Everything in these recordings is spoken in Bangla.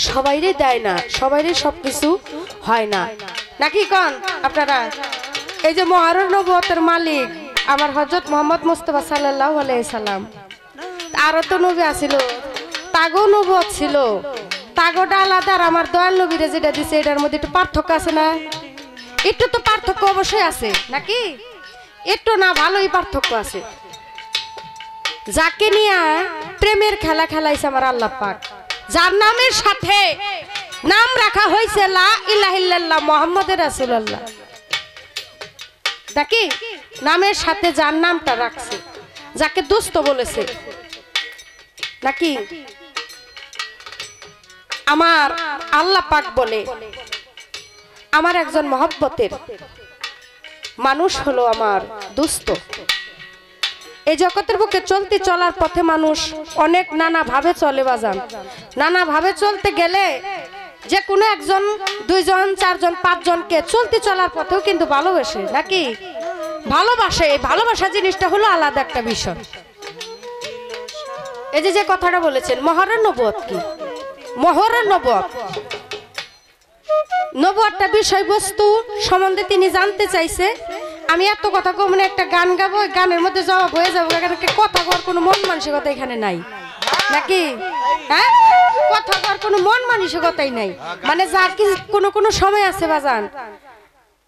সবাইরে দেয় না, সবাইরে সবকিছু হয় না, নাকি কন আপনারা? এই যে মহারুর নবুয়তের মালিক আমার হযরত মুহাম্মদ মুস্তাফা সাল্লাল্লাহু আলাইহি সাল্লাম, আরো তো নবী আছিল, তাগো নবুয়ত ছিল, তাগোটা আলাদা, আর আমার দয়াল নবীরে যেটা দিছে এটার মধ্যে একটু পার্থক্য আছে না? একটু তো পার্থক্য অবশ্যই আছে, নাকি? একটু না, ভালোই পার্থক্য আছে। যাকে নিয়ে প্রেমের খেলা খেলাইছে আমার আল্লাহ পাক, যার নামের সাথে নাম রাখা হয়েছে লা ইলাহা ইল্লাল্লাহ মুহাম্মাদুর রাসূলুল্লাহ, নাকি? নামের সাথে যার নামটা রাখছে, যাকে দোস্ত বলেছে, নাকি? আমার আল্লাহ পাক বলে আমার একজন মহব্বতের মানুষ হলো আমার দোস্ত। এই জগতের বুকে চলতে চলার পথে মানুষ অনেক নানা ভাবে চলে বাজান, নানা ভাবে চলতে গেলে যে কোনো একজন, দুইজন, চারজন, পাঁচজনকে চলতে চলার পথেও কিন্তু ভালোবাসে, নাকি? ভালোবাসে, এই ভালোবাসা জিনিসটা হলো আলাদা একটা বিষয়। এই যে কথাটা বলেছেন মহরের নবুয়ত, কি মহরের নবুয়ত? নবুয়তটা বিষয়বস্তু সম্বন্ধে তিনি জানতে চাইছে। আমি এত কথা কম না, একটা গান গাবো, গানের মধ্যে জবাব হয়ে যাবো, কথা কর কোনো মন মানসিকতা এখানে নাই, নাকি? হ্যাঁ, কথা কর কোনো মন মানসিকতাই নাই। মানে যার কি কোনো কোনো সময় আছে বাজান,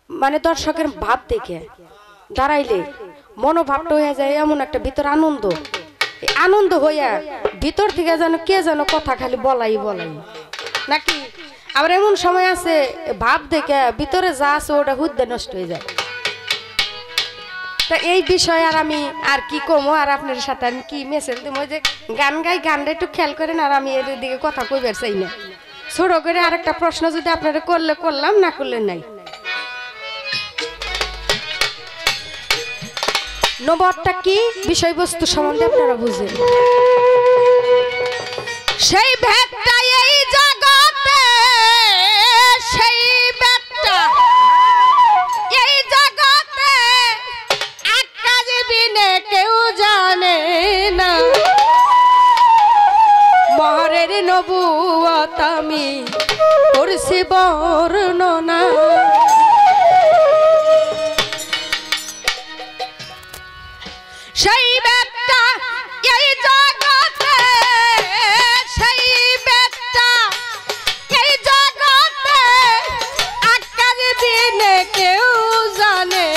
মানে দর্শকের ভাব দেখে দাঁড়াইলে মনোভাবটা হয়ে যায় এমন একটা ভিতর আনন্দ, আনন্দ হইয়া ভিতর থেকে যেন কে যেন কথা খালি বলাই বলাই, নাকি? আবার এমন সময় আছে ভাব দেখে ভিতরে যা আছে ওটা হুদ্দে নষ্ট হয়ে যায়। তা এই বিষয়ে আর আমি আর কি কমো, আর আপনার সাথে আমি কি মেসেজ দিব? যে গান গাই, গানটা একটু খেয়াল করেন, আর আমি এর দিকে কথা কইবার চাই না। ছোট করে আরেকটা প্রশ্ন যদি আপনারা করলে করলাম, না করলে নাই। নবুয়তটা কি বিষয়বস্তু সম্বন্ধে আপনারা বুঝেন। সেই ভেদটা এই জগতে, সেই ভেদটা এই জগতে আকাশ বিনে কেউ জানে না। মহরের নবুয়ত আমি করছি বর্ণনা। সেই বেদটা এই জগতে, সেই বেদটা এই জগতে আকাশ বিনে কেউ জানে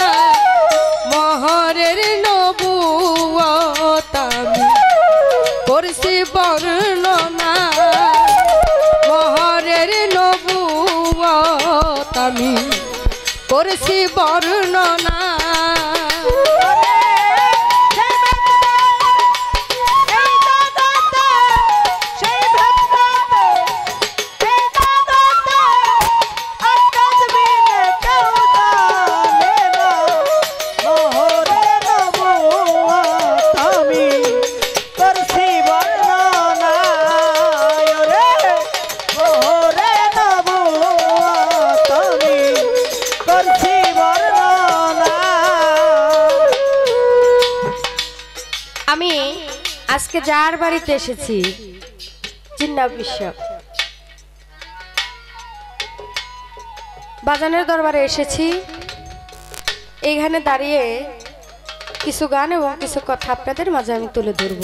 না। মহরের নবুয়ত আমি করছি বর্ণনা। মহরের নবুয়ত আমি করছি বর্ণনা। আমি আজকে যার বাড়িতে এসেছি জিন্নাহ বিশ্ব বাজানের দরবারে এসেছি, এইখানে দাঁড়িয়ে কিছু গান এবং কিছু কথা আপনাদের মাঝে আমি তুলে ধরব।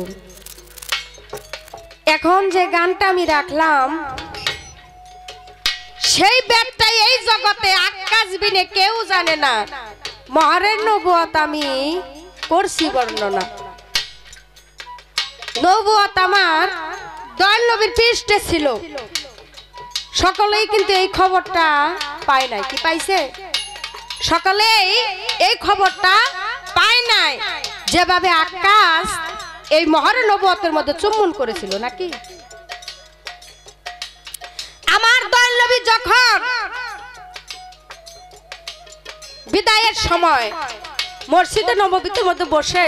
এখন যে গানটা আমি রাখলাম, সেই বেদটা এই জগতে আকাশ বিনে কেউ জানে না। মহরের নবুয়ত আমি করছি বর্ণনা। নবুয়ত আমার দয়াল নবীর পৃষ্ঠে ছিল, সকলেই কিন্তু এই খবরটা পায় নাই। কি পাইছে? সকলেই এই খবরটা পায় নাই, যেভাবে আকাশ এই মহরের নবুয়তের মধ্যে চুম্বন করেছিল, নাকি? আমার দয়াল নবী যখন বিদায়ের সময় মসজিদে নববীর মধ্যে বসে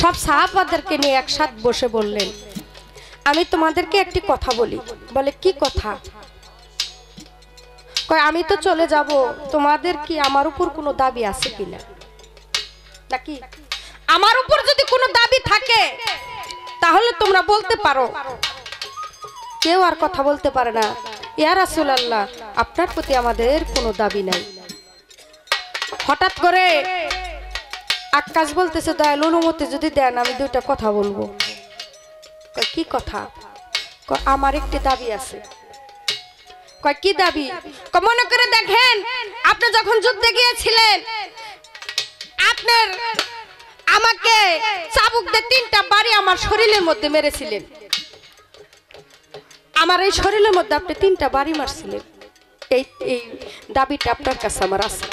সব সাহাবাদেরকে নিয়ে একসাথে বসে বললেন, আমি তোমাদেরকে একটি কথা বলি। বলে, কি কথা? কয়, আমি তো চলে যাব, তোমাদের কি আমার উপর কোনো দাবি আছে কিনা, নাকি? আমার উপর যদি কোনো দাবি থাকে তাহলে তোমরা বলতে পারো। কেউ আর কথা বলতে পারে না। ইয়া রাসূলুল্লাহ, আপনার প্রতি আমাদের কোনো দাবি নাই। হঠাৎ করে আক্কাস বলতেছে, দয়াল অনুমতি যদি দেন আমি দুইটা কথা বলবো। কি কথা? আমার একটি দাবি আছে। কি দাবি? মনে করে দেখেন, আপনি যখন যুদ্ধে গিয়েছিলেন আপনার আমাকে চাবুক দিয়ে 3টা বাড়ি আমার শরীরের মধ্যে মেরেছিলেন। আমার এই শরীরের মধ্যে আপনি 3টা বাড়ি মারছিলেন। এই দাবিটা আপনার কাছে আমার আছে।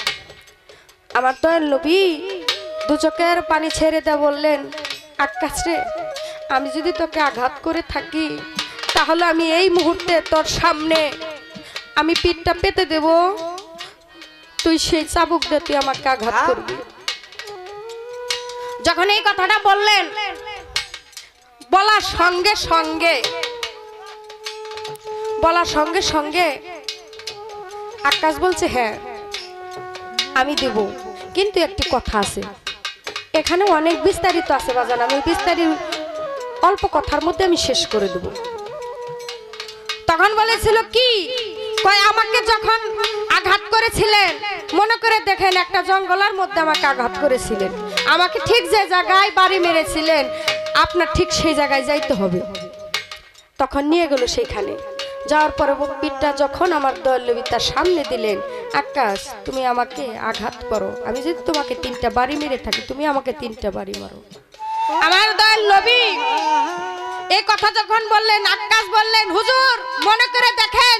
আমার দয়াল নবী দু চোখের পানি ছেড়ে দেয়া বললেন, আক্কাস রে, আমি যদি তোকে আঘাত করে থাকি তাহলে আমি এই মুহূর্তে তোর সামনে আমি পিঠটা পেতে দেব, তুই সেই চাবুক দিয়ে তুই আমাকে আঘাত করবি। যখন এই কথাটা বললেন, বলার সঙ্গে সঙ্গে আক্কাস বলছে, হ্যাঁ আমি দেব, কিন্তু একটি কথা আছে। এখানে অনেক বিস্তারিত আছে বাজান, আমি বিস্তারিত অল্প কথার মধ্যে আমি শেষ করে দেব। তখন বলেছিল কি, কয় আমাকে যখন আঘাত করেছিলেন, মনে করে দেখেন একটা জঙ্গলের মধ্যে আমাকে আঘাত করেছিলেন, আমাকে ঠিক যে জায়গায় বাড়ি মেরেছিলেন আপনার ঠিক সেই জায়গায় যাইতে হবে। তখন নিয়ে গেল সেইখানে। যাওয়ার পরে পিঠটা যখন আমার দয়াল নবী তার সামনে দিলেন, আক্কাস তুমি আমাকে আঘাত করো, আমি যদি তোমাকে 3টা বাড়ি মেরে থাকি তুমি আমাকে 3টা বাড়ি মারো। আমার দয়াল নবী এই কথা যখন বললেন, আক্কাস বললেন, হুজুর মনে করে দেখেন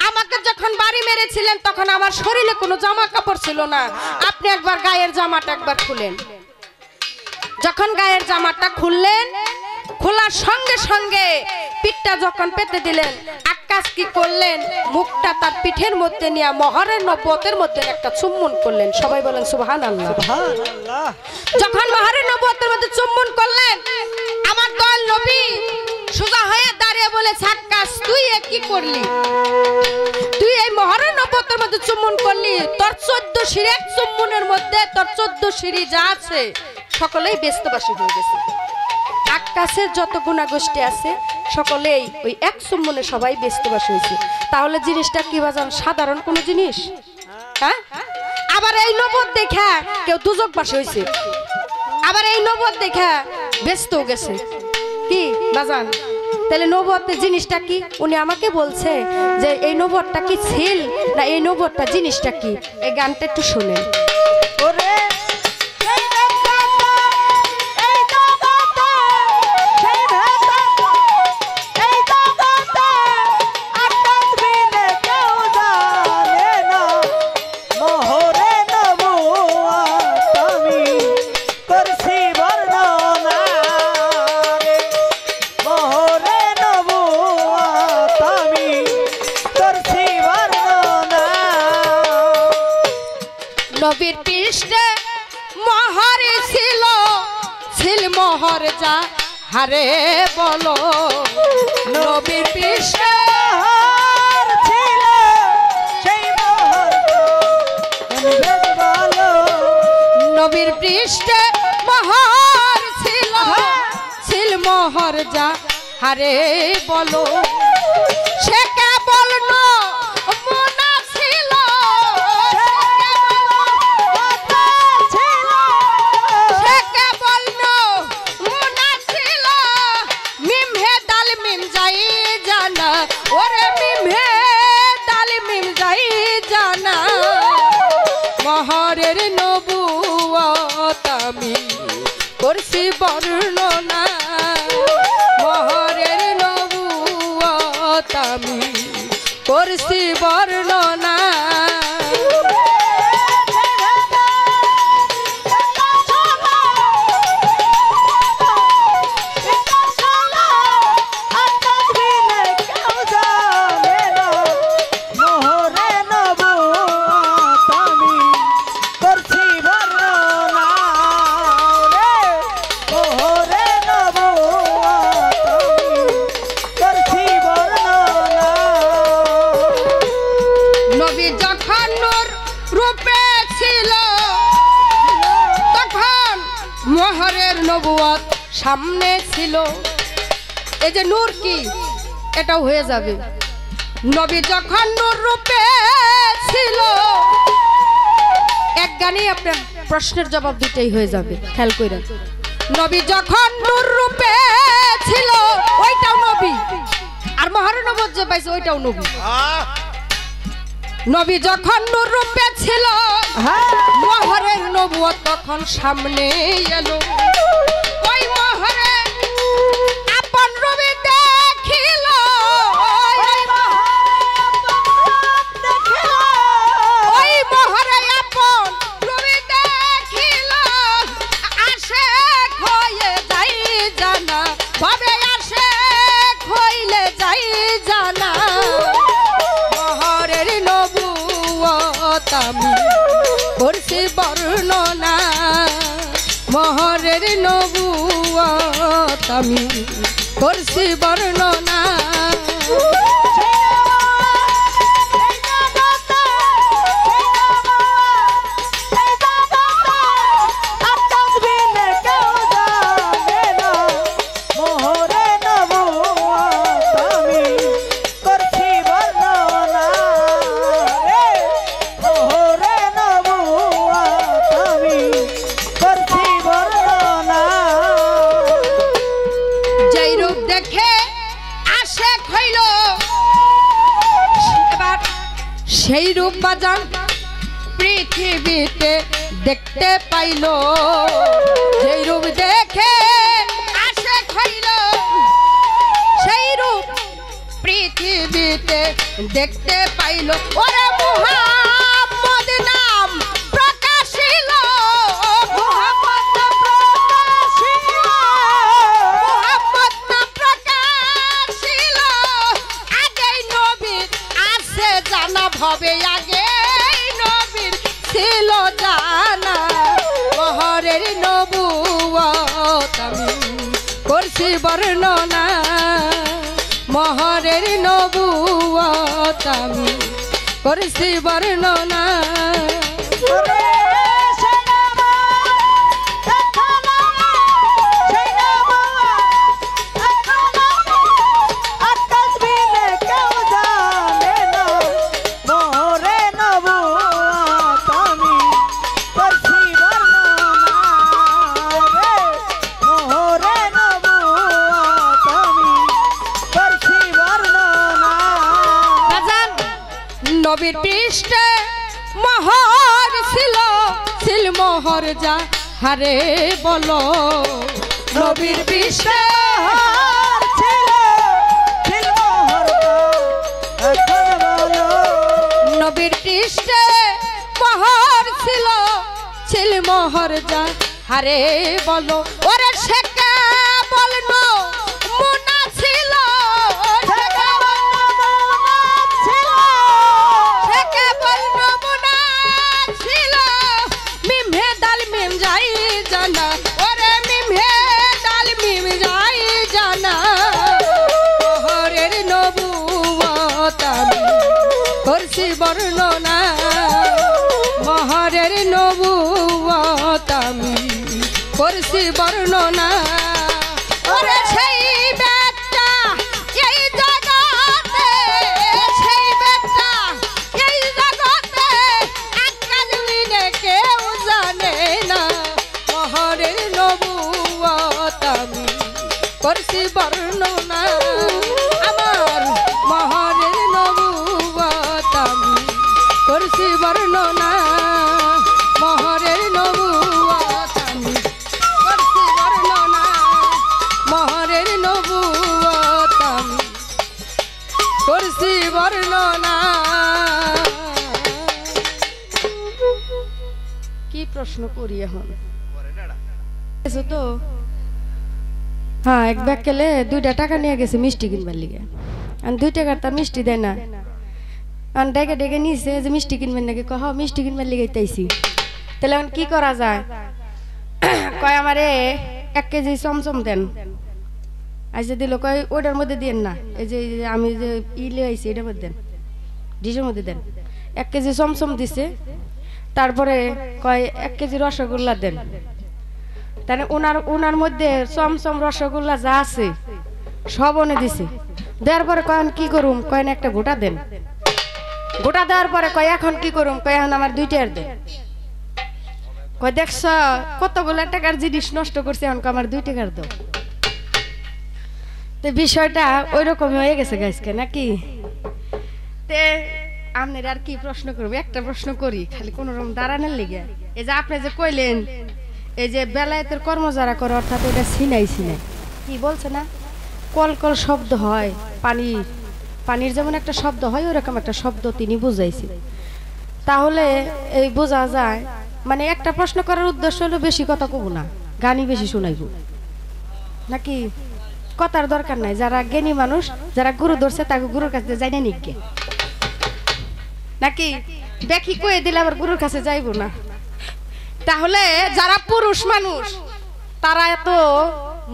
আমাকে যখন বাড়ি মেরেছিলেন তখন আমার শরীরে কোনো জামা কাপড় ছিল না, আপনি একবার গায়ের জামাটা একবার খুলেন। যখন গায়ের জামাটা খুললেন, খোলার সঙ্গে সঙ্গে পিঠটা যখন পেতে দিলেন, আক্কাস কি করলেন, মুখটা তার পিঠের মধ্যে নিয়ে মহরের নবুয়তের মধ্যে একটা চুম্বন করলেন। সবাই বলেন সুবহানাল্লাহ। সুবহানাল্লাহ। যখন মহরের নবুয়তের মধ্যে চুম্বন করলেন, আমার দয়াল নবী সোজা হয়ে দাঁড়িয়ে বলেছে, আক্কাস তুই কি করলি? তুই এই মহরের নবুয়তের মধ্যে চুম্বন করলি, তোর 14 সিঁড়ি এক চুম্বনের মধ্যে তোর 14 সিঁড়ি যা আছে সকলেই ব্যস্তবাসী হয়ে গেছে। আক্কাসের যত গুণাগোষ্ঠী আছে সকলেই ওই এক চুম্বনে সবাই ব্যস্তবাসী হয়েছে। তাহলে জিনিসটা কি বাজান, সাধারণ কোনো জিনিস? হ্যাঁ, আবার এই নবুয়ত দেখা কেউ দুজকবাসী হয়েছে, আবার এই নবুয়ত দেখা ব্যস্ত গেছে। কি বাজান, তাহলে নবুয়তের জিনিসটা কি? উনি আমাকে বলছে যে এই নবুয়তটা কি ছিল না এই নবুয়তটা জিনিসটা কি। এই গানটা একটু শুনেন। নবীর পৃষ্ঠে মহর ছিল, ছিল মহর যা হারে বলো, নবীর পৃষ্ঠে মহর ছিল সেই মহর বলো, নবীর পৃষ্ঠে মহর ছিল, ছিল মহর যা হারে বলো, সে কেবল মহরের নবুয়ত আমি করছি বর্ণনা, মহরের নবুয়ত আমি করছি বর্ণনা। মহরের নবুয়ত সামনে ছিল। এই যে নূর কি এটাও হয়ে যাবে। নবী যখন নূর রূপে ছিল, এক গানে আপনার প্রশ্নের জবাব দুটাই হয়ে যাবে, খেয়াল কইরা। নবী যখন নূর রূপে ছিল ওইটাও নবী, আর মহানবত যে পাইছে ওইটাও নবী। নবী যখন নূর রূপে ছিল, মহরের নবুয়ত তখন সামনে এলো। ওই মহরে আপন রবি দেখিল, ওই মহরে আপন রবি দেখিল। আসে খয়ে যাই জানা, ভাবে আসে খইলে যাই জানা। মহরের নবুয়ত আমি করছি বর্ণনা, মহরের নবুয়ত আমি করছি বর্ণনা। সেই রূপ বাজান পৃথিবীতে দেখতে পাইল, সেই রূপ দেখে আসে খাইল। সেই রূপ পৃথিবীতে দেখতে পাইল। ওরে মুহাম্মদ নাম প্রকাশিল, মুহাম্মদ নাম প্রকাশিল, মুহাম্মদ নাম প্রকাশিল। আগেই নবীর আছে জানা, ভবে আগে নবীর ছিল জানা। মহরের নবুয়ত আমি করছি বর্ণনা, মহরের নবুয়ত আমি করছি বর্ণনা। নবীর পৃষ্ঠে মোহর ছিল, ছিল মোহর যা হারে বলো। নবীর পৃষ্ঠে ছিল, ছিল মোহর এখন বলো। নবীর পৃষ্ঠে মোহর ছিল, ছিল মোহর যা হারে বলো। ওরে শেখা বলনো মুনা ছিল, করছি বর্ণনা। মহরের নবুয়ত আমি করছি বর্ণনা। ওরে সেই বেটা এই জগতে, সেই বেটা এই জগতে আকাশ মিনে কেউ জানে না। মহরের নবুয়ত আমি করছি বর্ণনা। আমার মহরের নবুয়ত আমি করছি বর্ণনা, মহরের নবুয়ত আমি করছি বর্ণনা, মহরের নবুয়ত আমি করছি বর্ণনা। কি প্রশ্ন করি এখন তো? হ্যাঁ, এক ব্যাগ কেলে 2টা টাকা নিয়ে গেছে মিষ্টি কিনবার লিগে। আর 2 টাকার তার মিষ্টি দেয় না। আর ডেকে ডেকে নিয়েছে যে মিষ্টি কিনবেন নাকি, কহ মিষ্টি কিনবার লিগে তাইছি। তাহলে এখন কি করা যায়? কয় আমারে 1 কেজি চমচম দেন। আইসে দিল, কয় ওটার মধ্যে দেন না, এই যে আমি যে ইলে আইছি এটার মধ্যে দেন, ডিশের মধ্যে দেন। 1 কেজি চমচম দিছে। তারপরে কয় 1 কেজি রসগোল্লা দেন। তাহলে ওনার মধ্যে চমচম রসগোল্লা যা আছে সব অনে দিছে। দেওয়ার পরে কয়েন কি করুম, কয়েন একটা গোটা দেন। গোটা দেওয়ার পরে কয় এখন কি করুম, কয় এখন আমার 2 টাকার দেন। কয় দেখছ কতগুলো টাকার জিনিস নষ্ট করছে, এখন আমার 2 টাকার দাও। তো বিষয়টা ওই রকমই হয়ে গেছে গাইজকে নাকি। তে আপনার আর কি প্রশ্ন করবো, একটা প্রশ্ন করি খালি কোন রকম দাঁড়ানোর লিগে। এই যে আপনি যে কইলেন এই যে বেলায়েতের কর্ম যারা করে, অর্থাৎ ওটা সিনাই কি বলছে না, কল কল শব্দ হয়, পানির যেমন একটা শব্দ হয় ওরকম একটা শব্দ তিনি বুঝাইছে। তাহলে এই বোঝা যায় মানে একটা প্রশ্ন করার উদ্দেশ্য হলো বেশি কথা কব না, গানই বেশি শোনাইব নাকি। কথার দরকার নাই, যারা জ্ঞানী মানুষ যারা গুরু ধরছে তাকে গুরুর কাছে যাই না নিকে নাকি, দেখি কয়ে দিলে আবার গুরুর কাছে যাইব না। তাহলে যারা পুরুষ মানুষ তারা এত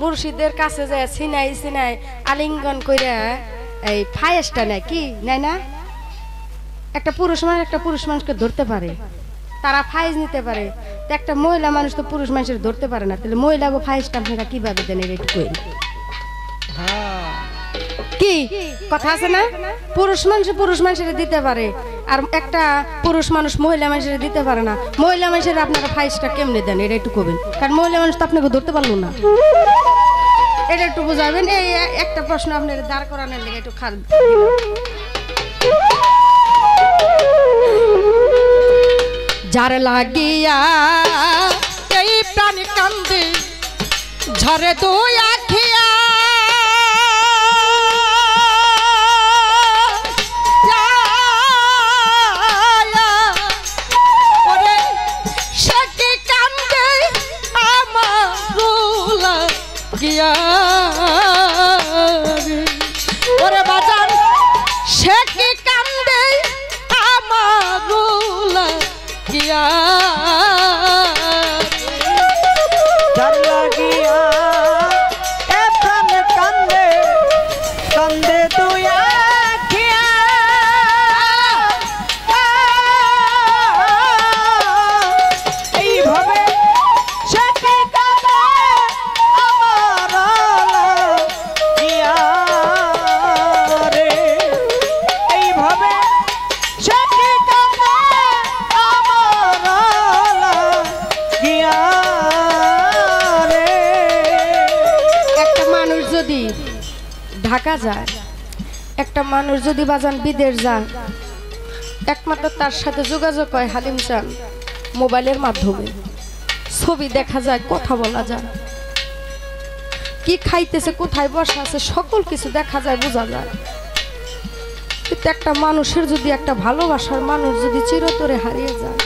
মুর্শিদের কাছে যায় সিনাই আলিঙ্গন কইরা এই ফায়েসটা নেয় কি নেয় না। একটা পুরুষ মানুষকে ধরতে পারে, তারা ফাইজ নিতে পারে। একটা মহিলা মানুষ তো পুরুষ মানুষের ধরতে পারে না, তাহলে মহিলাকে ফাইজটা আপনারা কিভাবে দেন একটু কই কি কথা আছে না। পুরুষ মানুষের দিতে পারে, আর একটা পুরুষ মানুষ মহিলা মানুষের দিতে পারে না। মহিলা মানুষের আপনারা ফাইজটা কেমনে দেন এটা একটু কবেন, কারণ মহিলা মানুষ তো আপনাকে ধরতে পারলো না, এটা একটু বুঝাবেন। এই একটা প্রশ্ন আপনার দাঁড় করানোর লেগে একটু খাল। যার লাগিয়া এই প্রাণ কান্দে ঝরে দুই আখিয়া, ওরে বাজান সে কি কান্দে আমার গিয়া, যার লাগিয়া এ প্রাণ কান্দে কান্দে তুই আখিয়া, এইভাবে সে কি কান্দে আমার গিয়া রে, এইভাবে সে কি কান্দে আমার গিয়া রে। একটা মানুষ যদি ঢাকা যায়, একটা মানুষ যদি বাজান বিদেশ যায়, একমাত্র তার সাথে যোগাযোগ হয় হালিম চান মোবাইলের মাধ্যমে। ছবি দেখা যায়, কথা বলা যায়, কি খাইতেছে কোথায় বসা আছে সকল কিছু দেখা যায়, বোঝা যায়। কিন্তু একটা মানুষের যদি একটা ভালোবাসার মানুষ যদি চিরতরে হারিয়ে যায়,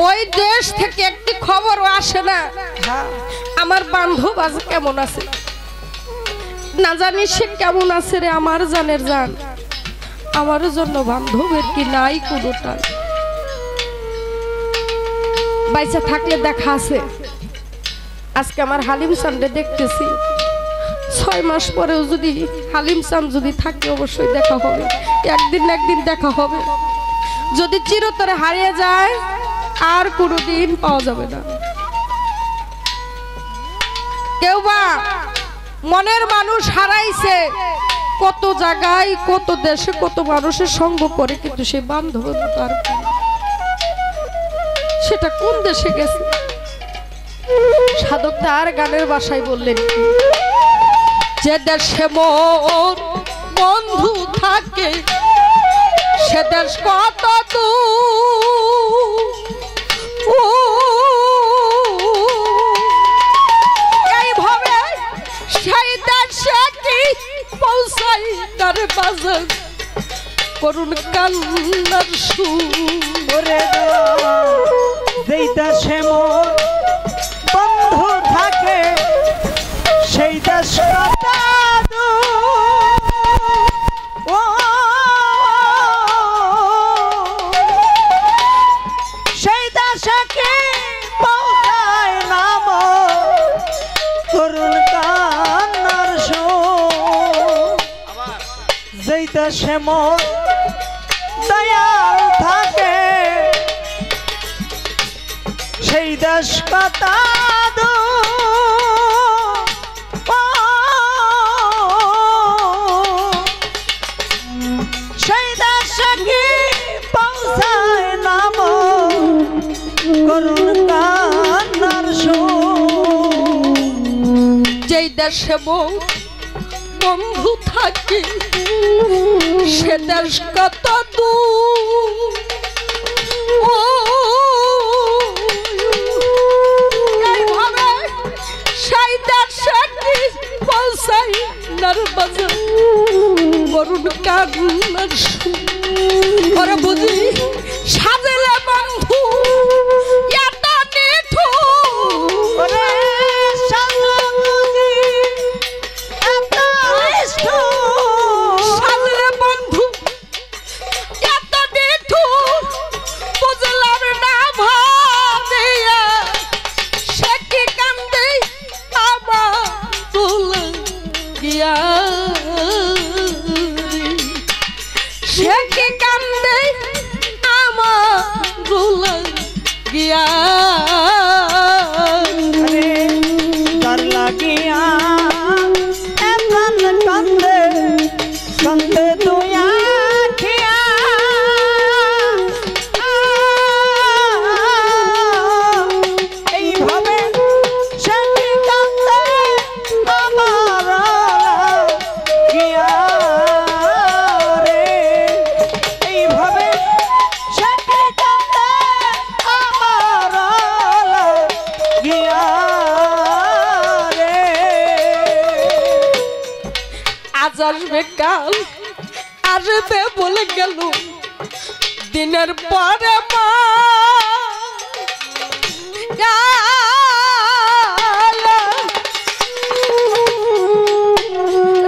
ওই দেশ থেকে একটি খবরও আসে না আমার বান্ধব আজ কেমন আছে, না জানি সে কেমন আছে রে আমার জানের জান। আমার জন্য বান্ধবের কি নাই কোনোটা, বাইসা থাকলে দেখা আছে। আজকে আমার হালিম চান্দে দেখতেছি, 6 মাস পরেও যদি হালিম চাঁদ যদি থাকে অবশ্যই দেখা হবে, একদিন না একদিন দেখা হবে। যদি চিরতরে হারিয়ে যায় আর কোনোদিন পাওয়া যাবে না। কেউ বা মনের মানুষ হারাইছে, কত জায়গায় কত দেশে কত মানুষের সঙ্গ করে, কিন্তু সে বান্ধবতা আর সেটা কোন দেশে গেছে। সাধক তার গানের ভাষায় বললেন যে দেশে মোর বন্ধু থাকে সে দেশ কত এইভাবে সেই দেশে কি পৌঁছাই তার বাজার করুন কান্নার সুর। যেই দেশে মোর বন্ধু থাকে সেই দেশ কথা ও সেই দেশে কি পৌঁছায় নাম করুন কান্নার সুর। যেই দেশে মোর দয়াল থাকে সেই দেশ কথা সখী পৌঁছায় নাম করুণ কান্নার যেই দেশে বন্ধু থাকে সে দেশ কত দূর এইভাবে সেই দেশে কি পৌঁছাই নারবাজা করুণ কান্নার ওরে বুঝি সাজলে বন্ধু এত নিঠুর ওরে সাজলে বুঝি এত নিষ্ঠুর সাজলে বন্ধু এত নিঠুর বুঝলাম না ভাবিয়া সে কি কান্দে আমার তুল গিয়া সে কি কান্দে আমার তুল গিয়া তার লাগিয়া এমন কান্দে কান্দে তুই আখিয়া এইভাবে সে কি কান্দে আমার গিয়া রে এইভাবে সে কি কান্দে আমার গিয়া রে আজ আসবে কাল আসবে বলে গেল দিনের পরে মা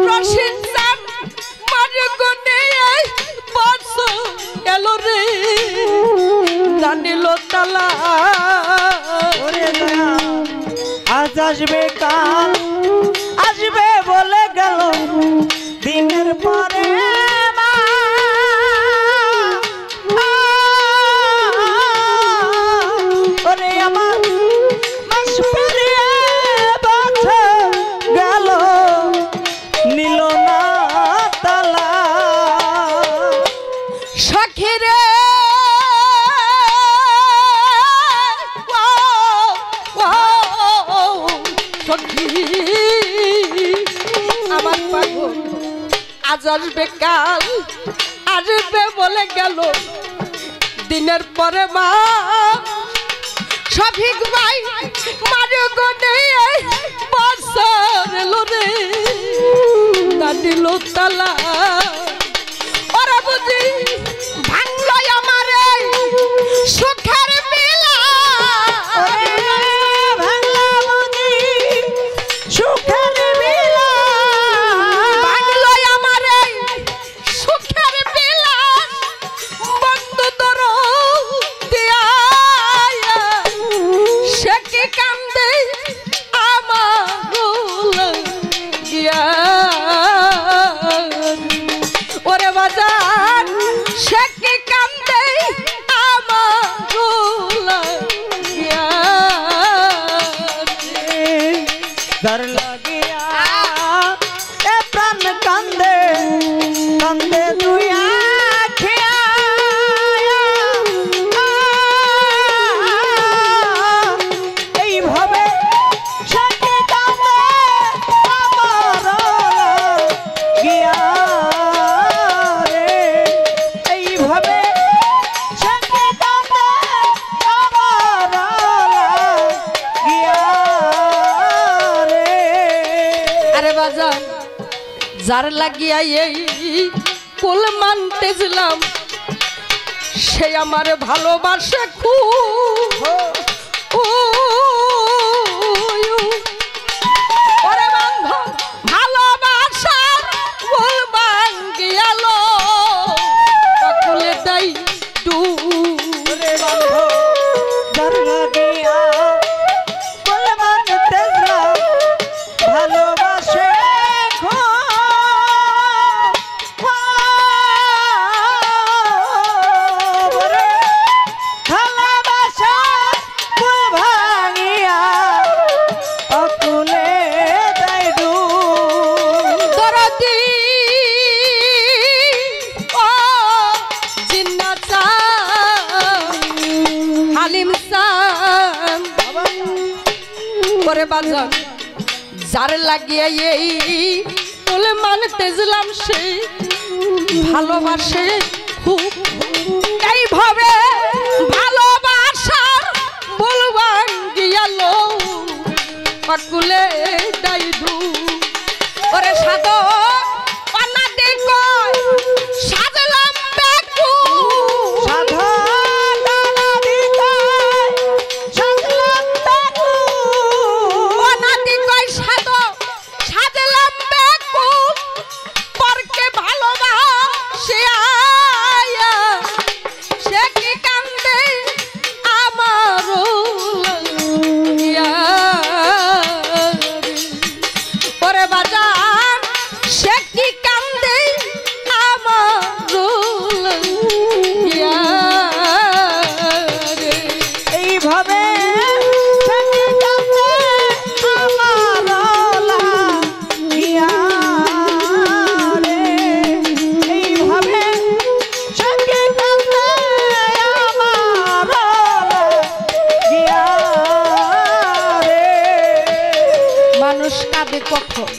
রশিদ চান মারে গনে বছর গেল রে জানিল তালা ওরে দয়া আজ আসবে কাল আসবে বলে গেল দিনের পরে মা। ওরে আমার মাস পেরিয়ে বছর গেল নিল না তালা সখী রে সখী আমার পাগল আজ আসবে কাল আসবে বলে গেল দিনের পরে মা শফিক ভাই মারে গনে বছর এলো রে দাঁড়িল তালা ওরা বুঝি ভাঙল আমার সুখের মিলা ভাঙলা বুঝি সুখের মিলা ভাঙল আমার সুখের মিলা বন্ধ দর দিয়া সে কি কান্দে আমার গিয়া ওরে বাজার সে কি কান্দে আমার গিয়া dar লাগিয়া এ প্রাণ কান্দে কান্দে তুই আখিয়া এইভাবে সে কান্দে আমার গিয়া রে এইভাবে সে কান্দে আমার গিয়া রে। আরে বাজার যার লাগিয়া এই কুল মানতেছিলাম সে আমার ভালোবাসে খুব ওরে বান্ধব ভালোবাসার কুল ভাঙ্গিয়াল কুলে দেই ডুব রে বন্ধু dar লাগিয়া বলে মানতেছিলাম ভালোবাসে ভালোবাসা ফুল ভাঙিয়া ওরে বাজান যার লাগিয়ে এই বলে মানতে গেলাম সেই ভালোবাসে খুব এইভাবে ভালোবাসার বলবান গিয়াল পাকুলে দাইদু ওরে সাদো পানাতে কয় সাজলাম বেকু সাধা দানাদি কয় সাজলাম বেকু পানাতে কয় সাদো সাজলাম বেকু পরকে ভালোবাসে আয়া সে কি কান্দে আমারও লাগিয়া ওরে বাজান সে কি কান্দে আমারও লাগিয়া এইভাবে সখী কান্দে আমার লাগিয়া রে এইভাবে সখী কান্দে আমার লাগিয়া রে মানুষ কাঁদে কখন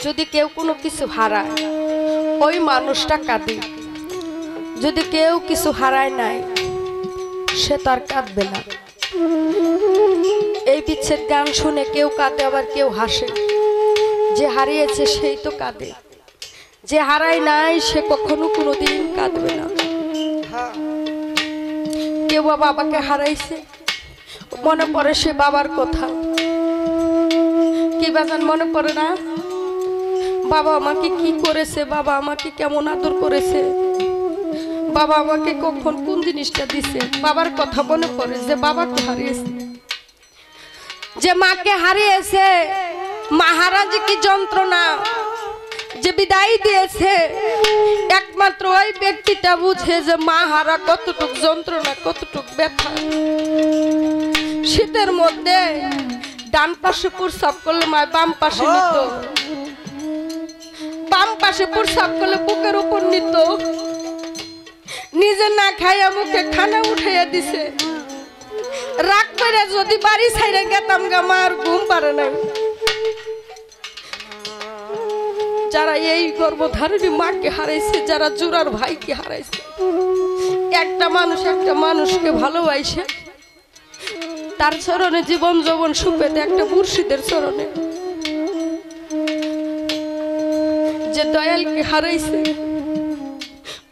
যদি কেউ কোনো কিছু হারায় ওই মানুষটা কাঁদে যদি কেউ কিছু হারায় নাই সে তার কাঁদবে না এই বিচ্ছেদ গান শুনে কেউ কাঁদে আবার কেউ হাসে যে হারিয়েছে সেই তো কাঁদে যে হারায় নাই সে কখনো কোনোদিন কাঁদবে না কেউ বাবাকে হারাইছে মনে পড়ে সে বাবার কথা কি বাজান মনে পড়ে না বাবা আমাকে কি করেছে বাবা আমাকে কেমন আদর করেছে বাবা আমাকে কখন কোন জিনিসটা দিছে বাবার কথা মনে পড়ে যে বাবাকে হারিয়েছে যে মাকে হারিয়েছে মহারাজ কি যন্ত্রণা যে বিদায় দিয়েছে একমাত্র ওই ব্যক্তিটা বুঝে যে মা হারা কতটুক যন্ত্রণা কতটুক ব্যথা শীতের মধ্যে ডান পাশে প্রস্রাব করলে মায় বাম পাশে নিত বাম পাশে প্রস্রাব করলে বুকের উপর নিত নিজে না খাইয়া মুখে খানা উঠাইয়া দিছে রাগ করে যদি বাড়ি ছাইড়ে গেতাম গা মার ঘুম পারে নাই যারা এই গর্ভধারিণী মাকে হারাইছে যারা জোড়ার ভাইকে হারাইছে একটা মানুষকে ভালোবাসে তার চরণে জীবন যৌবন সুপেতে একটা মুর্শিদের চরণে যে দয়ালকে হারাইছে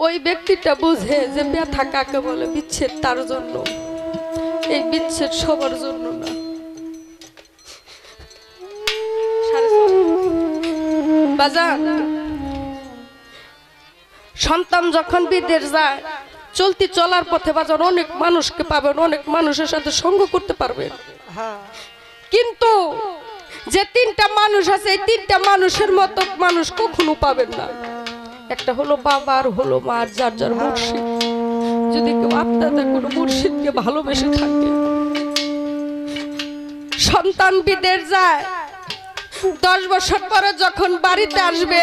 ওই ব্যক্তিটা বুঝে যে ব্যথা কাকে বলে বিচ্ছেদ তার জন্য এই বিচ্ছেদ সবার জন্য না বাজান সন্তান যখন বিদেশ যায় চলতি চলার পথে বাজার অনেক মানুষকে পাবেন অনেক মানুষের সাথে সঙ্গ করতে পারবেন কিন্তু যে তিনটা মানুষ আছে এই তিনটা মানুষের মতো মানুষ কখনো পাবেন না একটা হলো বাবা আর হলো মা আর যার যার মুর্শিদ যদি কেউ আপনাদের কোনো মুর্শিদকে ভালোবেসে থাকে সন্তান বিদেশ যায় 10 বছর পরে যখন বাড়িতে আসবে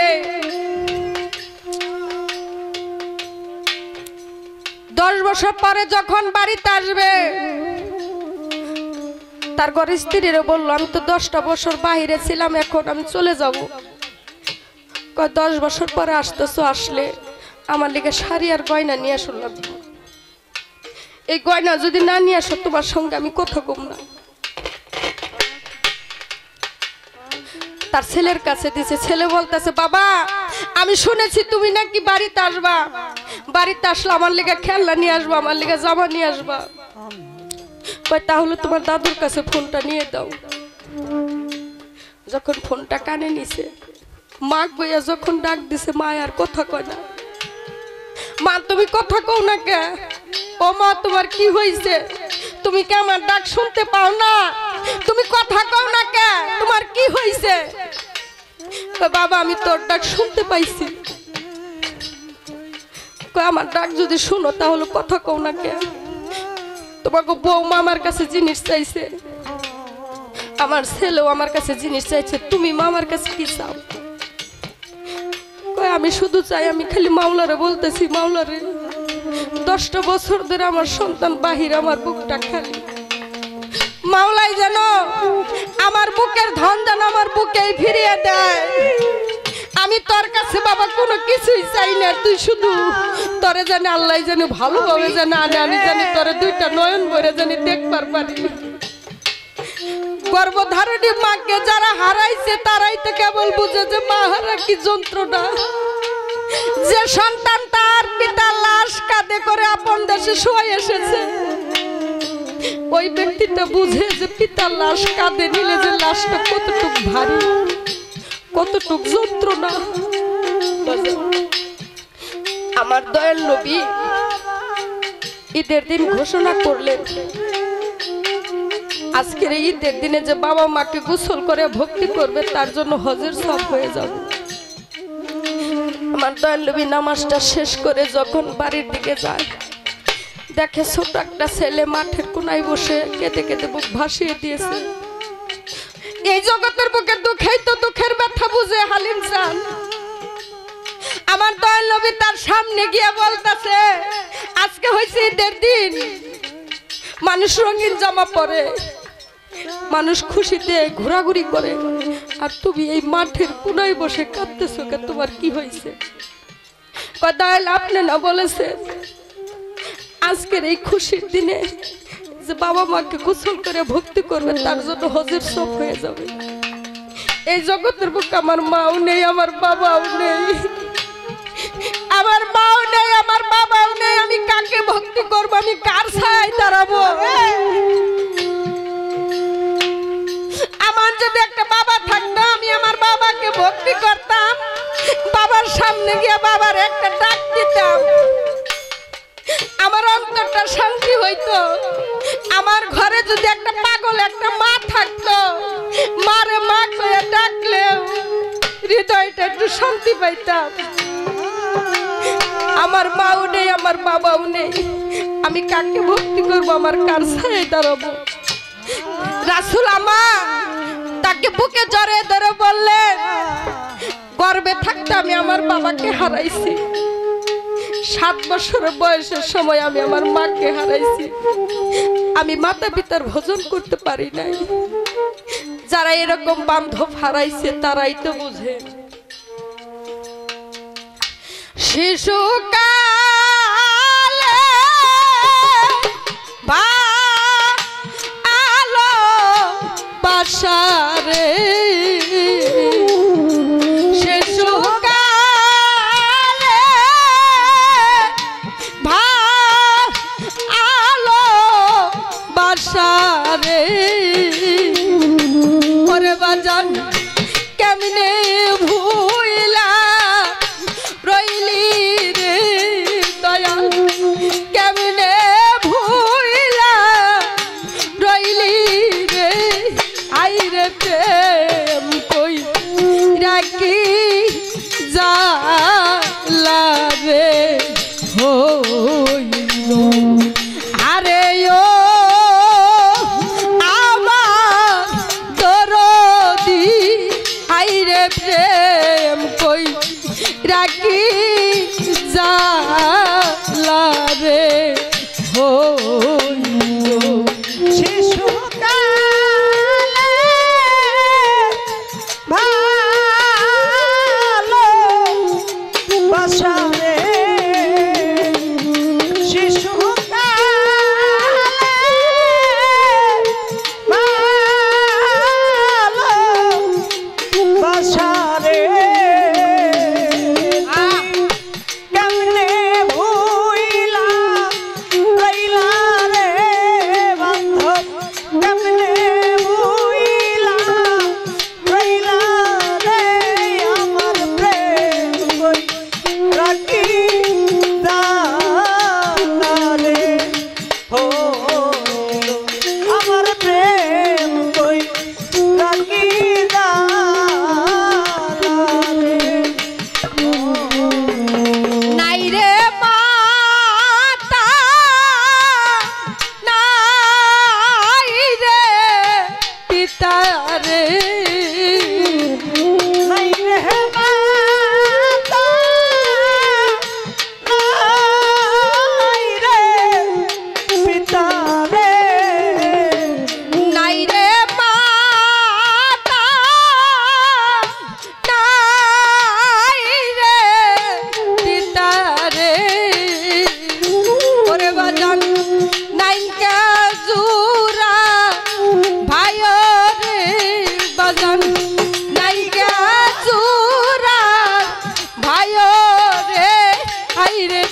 10 বছর পরে যখন বাড়িতে আসবে তার ঘরে স্ত্রীরে বললো আমি তো 10টা বছর বাহিরে ছিলাম এখন আমি চলে যাব 10 বছর পরে আসতেছো আসলে আমার লিগে শাড়ি আর গয়না নিয়ে আসো লাগবে এই গয়না যদি না নিয়ে আসো তোমার সঙ্গে আমি কথা কম না তার ছেলের কাছে দিছে ছেলে বলতেছে বাবা আমি শুনেছি তুমি নাকি বাড়িতে আসবা বাড়িতে আসলে আমার লিগে খেলনা নিয়ে আসবা আমার লিগে জামা নিয়ে আসবা তাহলে তোমার দাদুর কাছে ফোনটা নিয়ে দাও যখন ফোনটা কানে নিছে মা বইয়া যখন ডাক দিছে মা আর কথা কয় না মা তুমি কথা কও না কে ও মা তোমার কি হয়েছে তুমি কি আমার ডাক শুনতে পাও না তুমি কথা কও না কে তোমার কি হয়েছে বাবা আমি তোর ডাক শুনতে পাইছি আমার ডাক যদি শুনো তাহলে কথা কও না কে তোমাকে বৌমা আমার কাছে জিনিস চাইছে আমার ছেলেও আমার কাছে জিনিস চাইছে তুমি মা আমার কাছে কি চাও আমি শুধু চাই আমি খালি মাওলারে বলতেছি মাওলারে 10টা বছর ধরে আমার সন্তান বাহির আমার বুকটা খালি মাওলাই যেন আমার বুকের ধন যেন আমার বুকেই ফিরিয়ে দেয়। আমি তোর কাছে বাবা কোনো কিছুই চাই না, তুই শুধু তোরে জানি আল্লাহ জানি ভালোভাবে জানি আনে, আমি জানি তোরে দুইটা নয়ন ভরে জানি দেখবার পারি। গর্ভধারণী মাকে যারা হারাইছে তারাই তো কেবল বুঝে যে মা হারা কি যন্ত্রণা। যে সন্তান তার পিতার লাশ কাঁধে করে আপন দেশে শুয়ে এসেছে, ওই ব্যক্তিটা বুঝে যে পিতার লাশ কাঁধে নিলে যে লাশটা কতটুক ভারী, কতটুক যন্ত্রণা। আমার দয়াল নবী ঈদের দিন ঘোষণা করলেন, আজকের এই ঈদের দিনে যে বাবা মাকে গোসল করে ভক্তি করবে তার জন্য হজের সব হয়ে যাবে। আমার দয়াল নবী নামাজটা শেষ করে যখন বাড়ির দিকে যায়, দেখে ছোট একটা ছেলে মাঠের কোনায় বসে কেঁদে কেঁদে বুক ভাসিয়ে দিয়েছে। এই জগতের বুকে দুঃখেই তো দুঃখের ব্যথা বুঝে হালিম চান। আমার দয়াল নবী তার সামনে গিয়ে বলতেছে, আজকে হয়েছে ঈদের দিন, মানুষ রঙিন জামা পরে, মানুষ খুশিতে ঘোরাঘুরি করে, আর তুমি এই মাঠের কোনায় বসে কাঁদতেছো, তোমার কি হয়েছে? দয়াল আপনি না বলেছেন আজকের এই খুশির দিনে যে বাবা মাকে গোসল করে ভক্তি করবে তার জন্য হজের সব হয়ে যাবে। এই জগতের বুকে আমার মাও নেই, আমার বাবাও নেই, আমার মাও নেই, আমার বাবাও নেই, আমি কাকে ভক্তি করবো, আমি কার ছায়ায় দাঁড়াবো? আমার যদি একটা বাবা থাকতো আমি আমার বাবাকে ভক্তি করতাম, বাবার সামনে গিয়ে বাবার একটা ডাক দিতাম, আমার অন্তরটা শান্তি হইতো। আমার ঘরে যদি একটা পাগল একটা মা থাকতো, মারে মা করে ডাকলে হৃদয়টা একটু শান্তি পাইতাম। আমার মাও নেই, আমার বাবাও নেই, আমি কাকে ভক্তি করবো, আমার কার ছায়ায় দাঁড়াবো? রাসূল আমার তাকে বুকে জড়িয়ে ধরে বললেন, গর্ভে থাকতে আমি আমার বাবাকে হারাইছি, 7 বছরের বয়সের সময় আমি আমার মাকে হারাইছি, আমি মাতা পিতার ভজন করতে পারি নাই। যারা এরকম বান্ধব হারাইছে তারাই তো বুঝে। শিশুকালে ভালো বাসারে, শিশুকালে ভালো বাসারে, ওরে বাজান কেমনে ভুইলা রইলি রে দয়াল, কেমনে ভুইলা রইলি রে, আইরে প্রেম কই রাখি জালা রে হইল, আরে ও আমার দরদি, আইরে প্রেম কই রাখি জালা রে হইল। শিশুকালে ভালো বাসারে, শিশুকালে ভালো বাসারে, কেমনে ভুইলা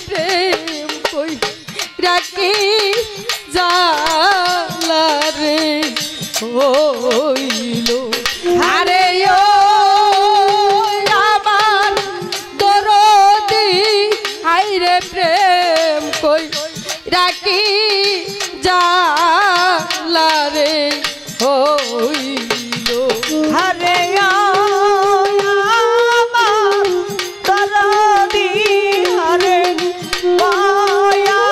প্রেম কই রাখি জালারে হইল আরে ও আমার দরদি হাইরে প্রেম কই রাখি জালারে হইল হরে আমার দরদি হরে মায়া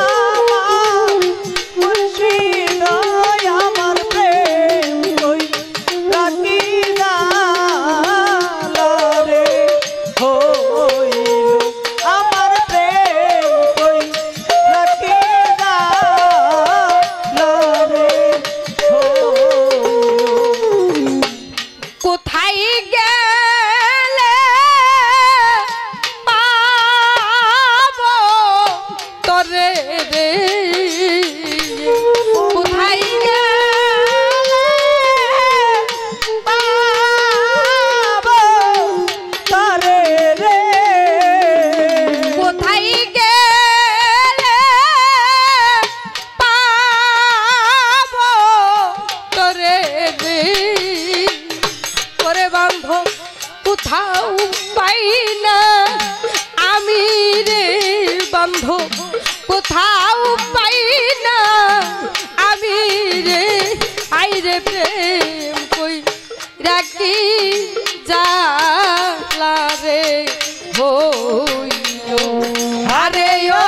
মুর্শিদ আমার প্রেম কই রাখি জালারে হইল আমার প্রেম কই রাখি জালারে হইল কোথায় গেলে পাবো তরে রে কোথায় গেলে পাবো তারে রে কোথায় গেলে পাবো তরে রে করে বান্ধব কোথাও পাই না আমি রে বান্ধব কোথাও পাই না আমি রে আইরে প্রেম কই রাখি জালা রে হইল আরে ও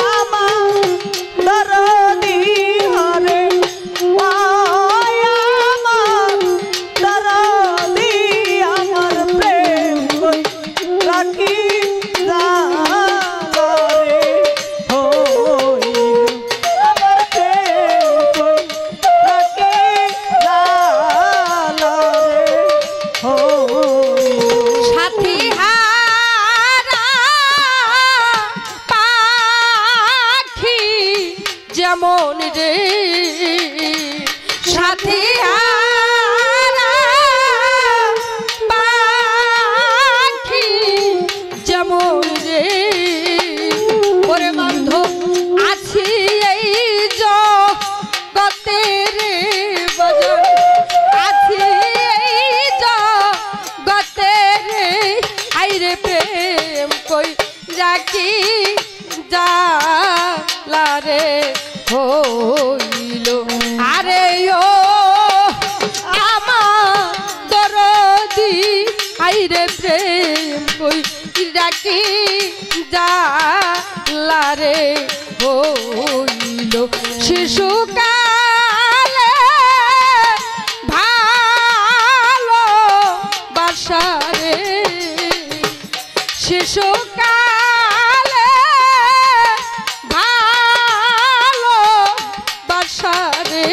আমার দরদি হরে মায়া আমার দরদি আমার প্রেম কই রাখি জালারে হইল আমার প্রেম কই রাখি জালারে হইল সাথী হারা পাখি যেমন রে সাথী হারা পাখি যেমন রে ওরে বান্ধব আছি এই জগতে রে বাজার আছি এই জগতে রে আইরে প্রেম কই রাখি জালারে হইল আরে ও আমার দরদি আইরে প্রেম কই রাখি জালারে হইল শিশুকালে ভালো বাসারে শিশুকালে ভালো বাসারে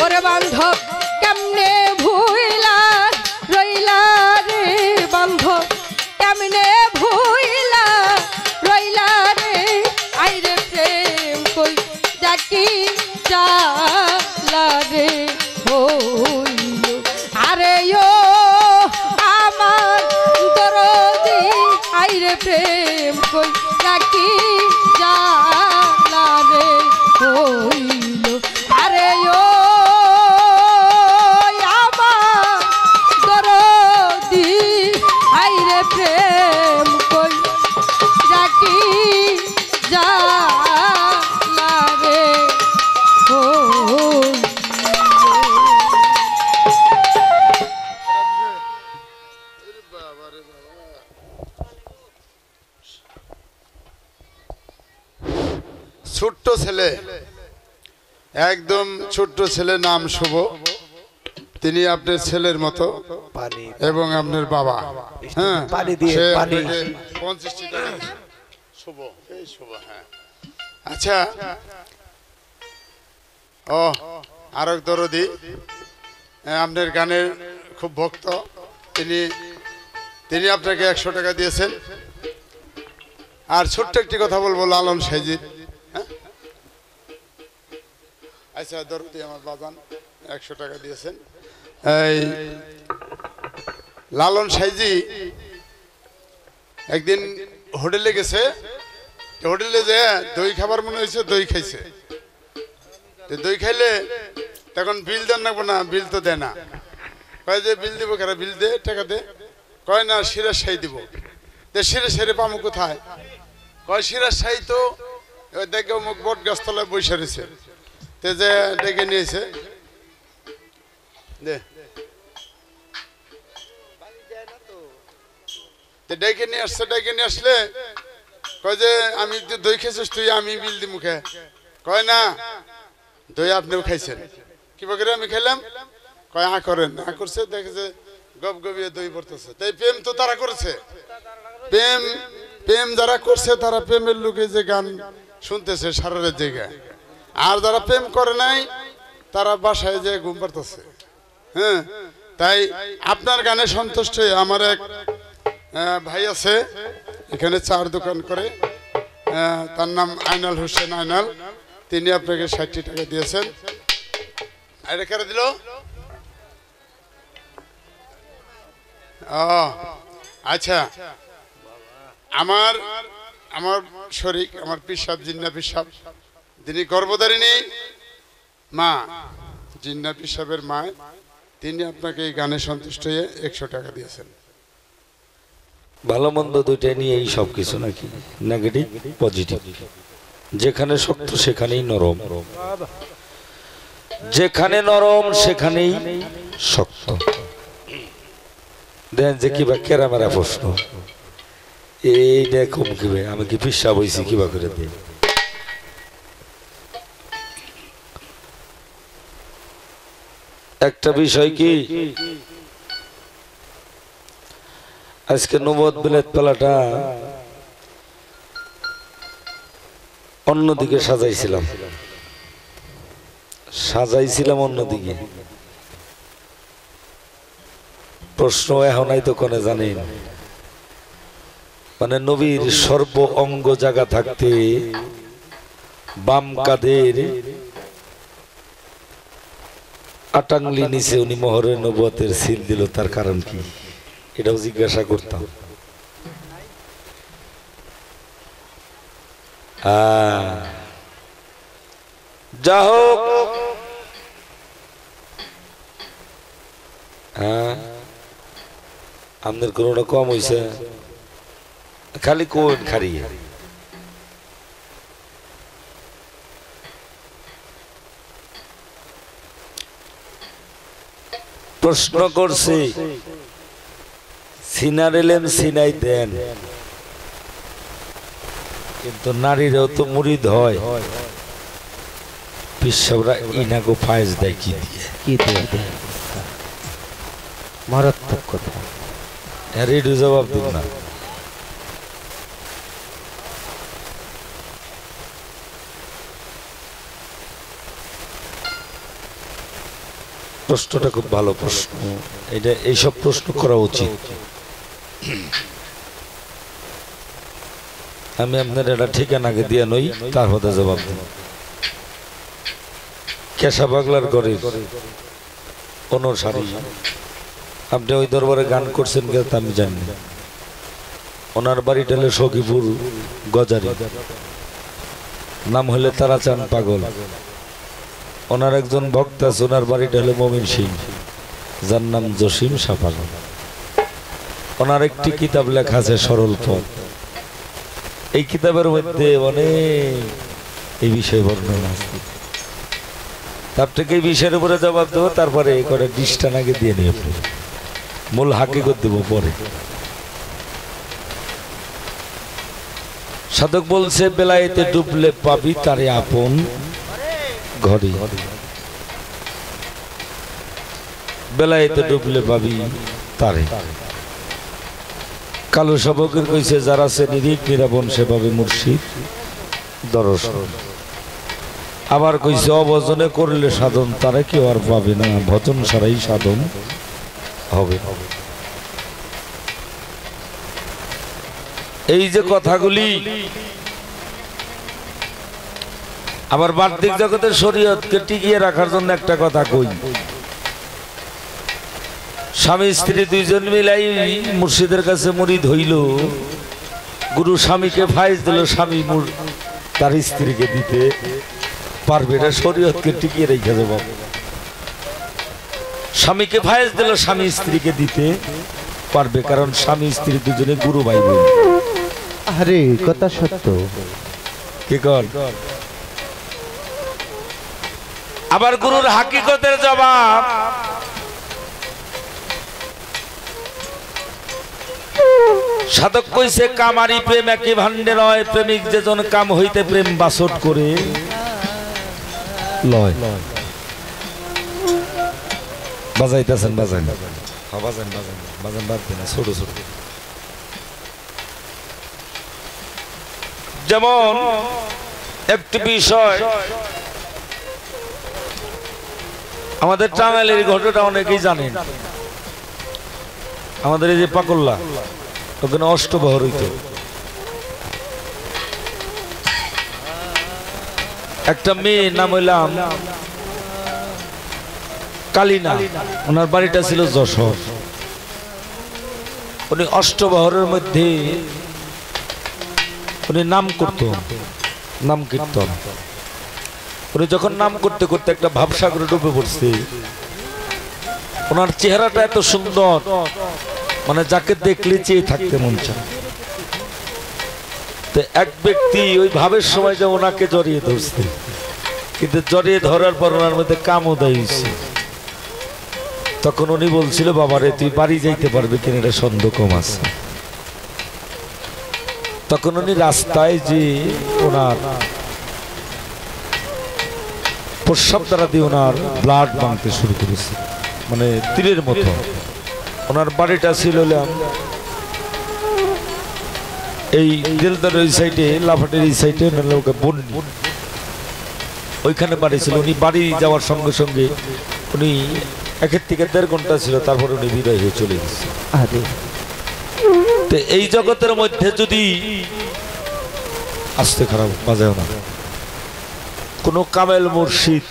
ওরে বান্ধব কেমনে ভুইলা রইলা রে বান্ধব কেমনে ভুইলা রইলা রে আইরে প্রেম কই ডাকি জালা রে হইল আরে ও আমার দরদি আইরে প্রেম কই ডাকি জালা রে হইল আরে ও আমার দরদি আইরে প্রেম কই ডাকি জালা রে হইল ছোট্ট ছেলে একদম ছোট্ট ছেলে নাম শুভ তিনি আপনার ছেলের মতো পানি এবং আপনার বাবা হ্যাঁ পানি দিয়ে সে পানি আপনাকে 50 টাকা দিয়েছে। শুভ এই শুভ হ্যাঁ আচ্ছা ও আরেক দরদি আপনার গানের খুব ভক্ত তিনি তিনি আপনাকে 100 টাকা দিয়েছেন আর ছোট্ট একটি কথা বলবো লালন সাইজির হ্যাঁ আচ্ছা দরদি আমার বাজান 100 টাকা দিয়েছেন এই লালন সাইজি একদিন হোটেলে গেছে, হোটেলে যে দই খাবার মনে হয়েছে, দই খাইছে। দই খাইলে তখন বিল দেন না, না বিল তো দেয় না। কয় যে বিল দিব, কেন বিল দে, টাকা দে। কয় না শিরার শাহী দিব। শিরে সেরে পামু কোথায়? কয় শিরার শাহী তো দেখে মুখ বট গাছতলায় বসে রয়েছে। তে যে ডেকে নিয়েছে, ডেকে নিয়ে আসছে। ডেকে নিয়ে আসলে কয় যে আমি দই খেয়েছিস তুই, আমি বিল দি মুখে। কয় না দই আপনিও খাইছেন। কি বলে আমি খেলাম? কয় আ করেন। আ করছে, দেখে যে গপ গপিয়ে দই পড়তেছে। তাই প্রেম তো তারা করেছে। প্রেম প্রেম যারা করছে তারা প্রেমের লোকে যে গান শুনতেছে সারারের জায়গায়। আর যারা প্রেম করে নাই তারা বাসায় যে ঘুম পাড়তেছে। হ্যাঁ, তাই আপনার গানে সন্তুষ্ট হয়ে আমার এক ভাই আছে, এখানে চার দোকান করে, তার নাম আইনাল হোসেন আইনাল। তিনি আপনাকে 60 টাকা দিয়েছেন। এটা কেন দিল? আচ্ছা, আমার আমার শরীক, আমার পিসাব, জিন্না পিসাব, তিনি গর্ভধারিণী মা, জিন্না পিসাবের মা, তিনি আপনাকে এই গানে সন্তুষ্ট হয়ে 100 টাকা দিয়েছেন। ভালো মন্দ দুইটাই নিয়ে এই সব কিছু নাকি, নেগেটিভ পজিটিভ। যেখানে শক্ত সেখানেই নরম, যেখানে নরম সেখানেই শক্ত। দেন যে কিবা কেরামেরা প্রশ্ন, এই দেখুন কিভাবে আমি কি পিসা বইছি কিবা করে দিই। একটা বিষয় কি, আজকে নবদ বিলেত পালাটা অন্যদিকে সাজাইছিলাম অন্যদিকে। প্রশ্ন এখনই তো কোনে জানেন, মানে নবীর সর্ব অঙ্গ জায়গা থাকতে বাম কাদের আটাংলি নিচে উনি মোহরে নবুয়তের সিল দিল, তার কারণ কি এটাও জিজ্ঞাসা করতাম। যা হোক, আমাদের কোনটা কম হয়েছে, খালি কোন খারিয়ে প্রশ্ন করছে। সিনার এলেম সিনাই দেন, কিন্তু নারীরাও তো মুরিদ হয়। পিসাবরা ইনাগো ফায়েজ দেয় কি দিয়ে, কি দিয়ে মারাত্মক কথা। এর একটু জবাব দিন না। প্রশ্নটা খুব ভালো প্রশ্ন, এটা এইসব প্রশ্ন করা উচিত। আমি আপনার এটা ঠিকানাকে দিয়ে নই, তার হতে জবাব দিন। কেশা বাগলার ঘরে অনুসারী, আপনি ওই দরবারে গান করছেন কে তা আমি জানি না। ওনার বাড়িটা হলে সখীপুর গজারি, নাম হলে তারাচাঁদ পাগল। ওনার একজন ভক্ত আছে, ওনার বাড়িটা হলে মমিন সিং, যার নাম জসিম শাহ পাগল। ওনার একটি কিতাব লেখা আছে সরল পথ। এই কিতাবের মধ্যে অনেক এই বিষয় বর্ণনা আছে। তার থেকে এই বিষয়ের উপরে জবাব দেবো, তারপরে করে ডিসটান আগে দিয়ে নিয়ে মূল হাকিকত দেব পরে। সাধক বলছে, বেলায়েতে ডুবলে পাবি তারে আপন ঘরে, বেলায়েতে ডুবলে পাবি তারে। কালো সবকের কইছে, যারা সে নিরিখ নিরাপন সে পাবে মুর্শিদ দর্শন। আবার কইছে, অভজনে করলে সাধন তারা কেউ আর পাবে না, ভজন ছাড়াই সাধন হবে। এই যে কথাগুলি, আবার বাহ্যিক জগতের শরীয়তকে টিকিয়ে রাখার জন্য একটা কথা কই। স্বামী স্ত্রী দুইজন মিলাই মুর্শিদের কাছে মুরিদ হইল, গুরু স্বামীকে ফাইজ দিল, স্বামী তার স্ত্রীকে দিতে পারবে না, শরীয়তকে টিকিয়ে রেখে দেব। স্বামীকে ফাইজ দিল, স্বামী স্ত্রীকে দিতে পারবে, কারণ স্বামী স্ত্রী দুজনে গুরু ভাই বোন। আরে কথা সত্য। কি কর? আবার গুরুর হাকিকতের জবাব, সাধক কইছে কামারি প্রেম একই ভান্ডে নয়, প্রেমিক যেজন কাম হইতে প্রেম বাসট করে লয়। বাজাইতেছেন বাজাই না, বাজান বাজান বাজান বাদ দেন, ছোট ছোট। যেমন একটি বিষয়, আমাদের টাঙ্গাইলের ঘটনা অনেকেই জানেন। আমাদের এই যে পাকল্লা, ওখানে অষ্টবহর হইত। একটা মেয়ে নাম হইলাম কালিনা, ওনার বাড়িটা ছিল যশোর। উনি অষ্টবহরের মধ্যে উনি নাম করত, নাম কীর্তন। উনি যখন নাম করতে করতে একটা ভাবসাগরে ডুবে পড়ছে। ওনার চেহারাটা এত সুন্দর, মানে যাকে দেখলে চেয়ে থাকতে মন চায়। তো এক ব্যক্তি ওই ভাবের সময় যে ওনাকে জড়িয়ে ধরছে, কিন্তু জড়িয়ে ধরার পর ওনার মধ্যে কামোদয় হয়েছে। তখন উনি বলছিল, বাবারে তুই বাড়ি যাইতে পারবে কিনা, এটা সন্দেহ কম আছে। তখন উনি রাস্তায় যে ওনার প্রস্রাব দ্বারা দিয়ে ওনার ব্লাড বাঁধতে শুরু করেছে, মানে তীরের মতো। ওনার বাড়িটা ছিল এই দিলদার ওই সাইডে, লাফাটের এই সাইডে বন্ডি, ওইখানে বাড়ি ছিল। উনি বাড়ি যাওয়ার সঙ্গে সঙ্গে উনি 1 থেকে 1.5 ঘন্টা ছিল, তারপর উনি বিদায় হয়ে চলে গেছে। তো এই জগতের মধ্যে যদি আসতে খারাপ বাজায় না, কোন কামেল মুর্শিদ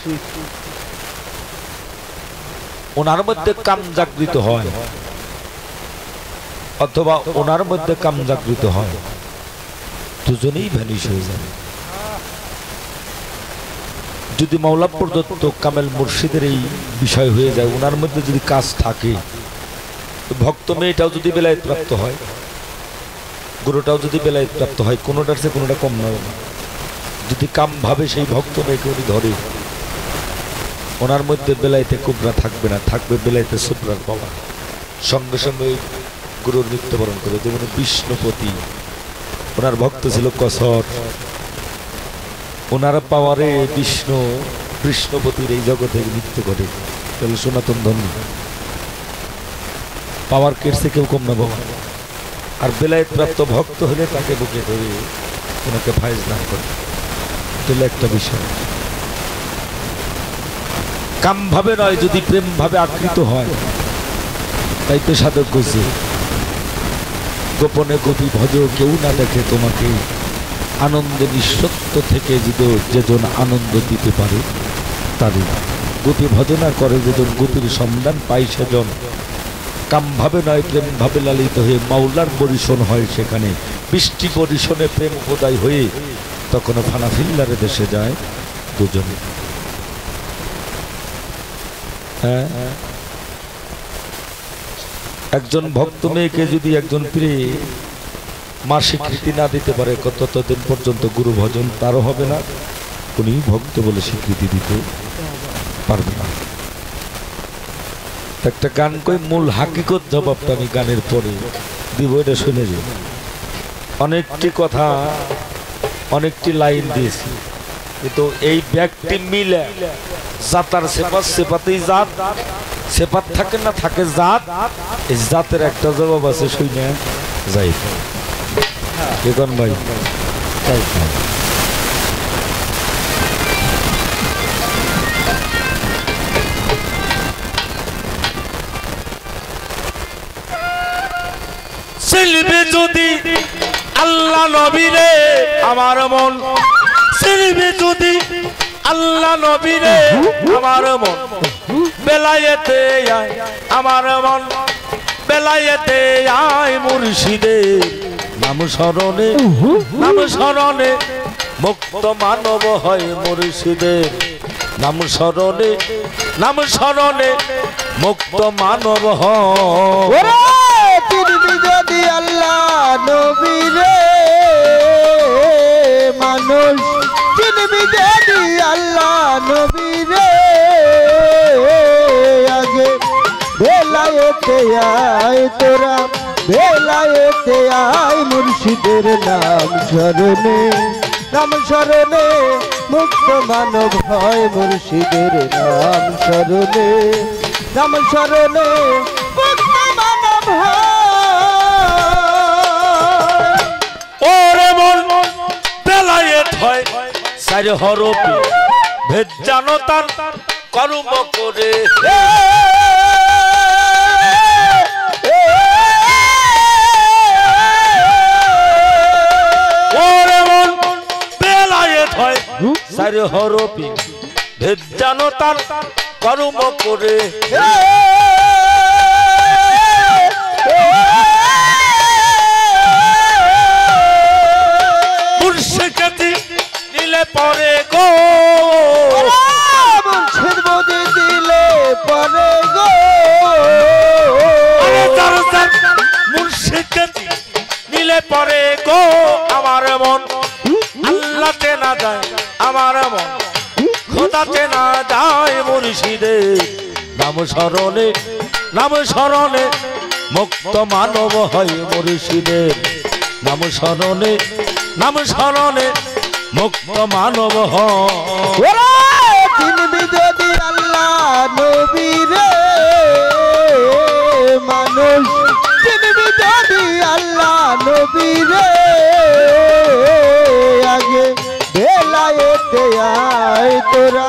ওনার মধ্যে কাম জাগৃত হয়, অথবা ওনার মধ্যে কাম জাগৃত হয়, দুজনেই ভ্যানিশ হয়ে যায়। যদি মাওলা প্রদত্ত কামেল মুর্শিদের এই বিষয় হয়ে যায়, ওনার মধ্যে যদি কাজ থাকে, ভক্ত মেয়েটাও যদি বেলায়েত প্রাপ্ত হয়, গুরুটাও যদি বেলায়েত প্রাপ্ত হয়, কোনোটার চেয়ে কোনোটা কম নয়। যদি কাম ভাবে সেই ভক্ত মেয়েকে উনি ধরে, ওনার মধ্যে বেলায়েতে কুবরা থাকবে না, থাকবে বেলায়েতে সুবরার পাওয়া। সঙ্গে সঙ্গে ওই গুরুর মৃত্যুবরণ করে। যেমন বিষ্ণুপতি, ওনার ভক্ত ছিল কসর, ওনার পাওয়ারে বিষ্ণু কৃষ্ণপতির এই জগতে মৃত্যু ঘটে। তাহলে সনাতন ধর্ম পাওয়ার কেটছে কেউ কম না বাবা। আর বেলায়েত প্রাপ্ত ভক্ত হলে তাকে বুকে ধরে ওনাকে ফায়েজ দান করে। তাহলে একটা বিষয়, কাম ভাবে নয়, যদি প্রেম ভাবে আকৃত হয়। তাই তো সাধক কইছে, গোপনে গোপী ভজ কেউ না দেখে তোমাকে, আনন্দে নিঃসত্ব থেকে যেজন আনন্দ দিতে পারে তারই। গোপী ভজনা করে যেজন গোপীর সন্ধান পাই সেজন, কাম ভাবে নয় প্রেম ভাবে লালিত হয়ে মাওলার বরিশন হয় সেখানে। বৃষ্টি বরিশনে প্রেম উদয় হয়ে তখনও ফানাফিল্লারে দেশে যায় দুজনে। হ্যাঁ, একজন ভক্ত মেয়েকে যদি একজন প্রিয় মা স্বীকৃতি না দিতে পারে, ততদিন পর্যন্ত গুরু ভজন তারও হবে না, উনি ভক্ত বলে স্বীকৃতি দিতে পারবে না। একটা গান কই, মূল হাকিকত জবাবটা আমি গানের পরে দিব, এটা শুনে যে অনেকটি কথা, অনেকটি লাইন দিয়েছি, কিন্তু এই ব্যক্তি মিলে জাতার সেপাত, সেপাতেই জাত, সেপাত থাকে না থাকে জাত, এই জাতের একটা জবাব আছে, শুনে যাই এখন ভাই চিনবে যদি আল্লাহ নবীরে আমার মন, চিনবে যদি আল্লাহ নবীরে আমার মন, বেলায়েতে আয় আমার মন, বেলায়েতে আয় মুর্শিদে নাম স্মরণে মুক্ত মানব হয় মুর্শিদের নাম স্মরণে মুক্ত মানব হয়। চিনবি যদি আল্লাহ নবী রে মানুষ, চিনবি যদি আল্লাহ নবী রে আগে বেলায়েতে আয় তোরা, বেলায়েতে আয় মুর্শিদের নাম স্মরণে মুক্ত মানব হয় মুর্শিদের নাম স্মরণে মুক্ত মানব হয়। ওরে মন বেলায়েত হয় চার হরফে ভেদ জানো তার কর্ম করে। ওরে মন বেলায়েত হয় চার হরফে ভেদ জানো তার কর্ম করে। মুর্শিদি দিলে পরে গো, মুর্শিদি দিলে পরে গো, মুর্শিদি দিলে পরে গো আমার মন আল্লাহতে না যায়, আমার মন খোদাতে না যায়। মুর্শিদের নাম স্মরণে মুক্ত মানব হয় মুর্শিদের নাম স্মরণে মুক্ত মানব হয়। চিনবি যদি আল্লাহ নবী রে মানুষ, চিনবি যদি আল্লাহ নবী রে আগে বেলায়েতে আয় তোরা,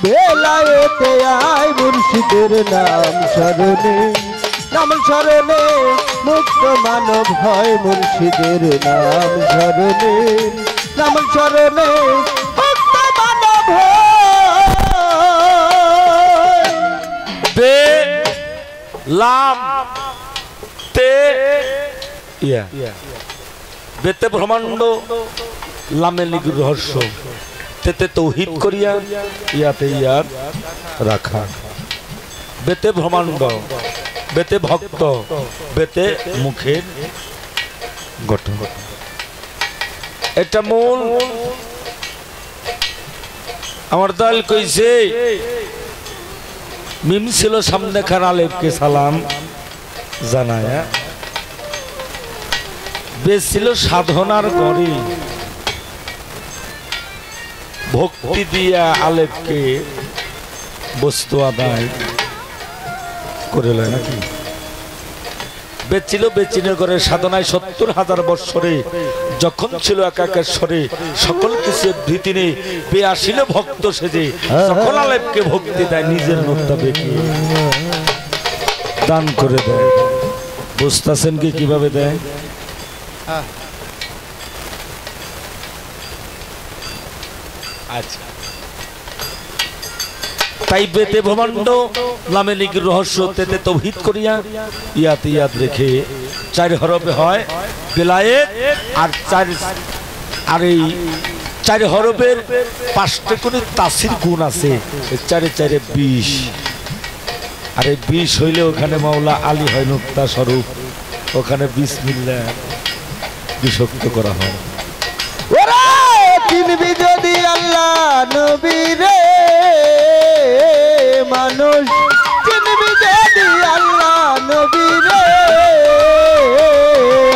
বেলায়েতে আয় মুর্শিদের নাম স্মরণে মুক্ত মানব হয় মুর্শিদের নাম স্মরণে মুক্ত মানব হয়। বে লাম তে ইয়া বেতে ব্রহ্মাণ্ড লামে লিখি রহস্য তেতে তৌহিদ করিয়া ইয়াতে ইয়াদ রাখা। বেতে ব্রহ্মাণ্ড বেতে ভক্ত বেতে মুখের গঠন, এটা মূল। আমার দল কইছে মিম ছিল সামনে খান আলেফকে সালাম জানায়, বেশ ছিল সাধনার গড়ে ভক্তি দিয়া আলেফকে বস্তু আদায় করে লয় নাকি। বেচিল বেচিনের ঘরে সাধনায় ৭০,০০০ বৎসরে যখন ছিল একাকেশ্বরে সকল কিছু ভীতি নেই বে আসিল ভক্ত সেজে সকল আলেপকে ভক্তি দেয় নিজের মোতাবেক দান করে দেয়। বুঝতেছেন কি কিভাবে দেয়? আচ্ছা, তাই বেতে ব্রহ্মাণ্ড নামে লিখির রহস্য তেতে তৌহিদ করিয়া ইয়াতে ইয়াদ রেখে ৪ হরফে হয় বেলায়েত। আর এই ৪ হরফের ৫টা করে তাসির গুণ আছে, ৪ ৪ ২০। আর এই ২০ হইলে ওখানে মাওলা আলী হয় নুক্তা স্বরূপ, ওখানে বিসমিল্লাহ বিশক্ত করা হয়। চিনবি যদি আল্লাহ নবী রে মানুষ, চিনবি যদি আল্লাহ নবী রে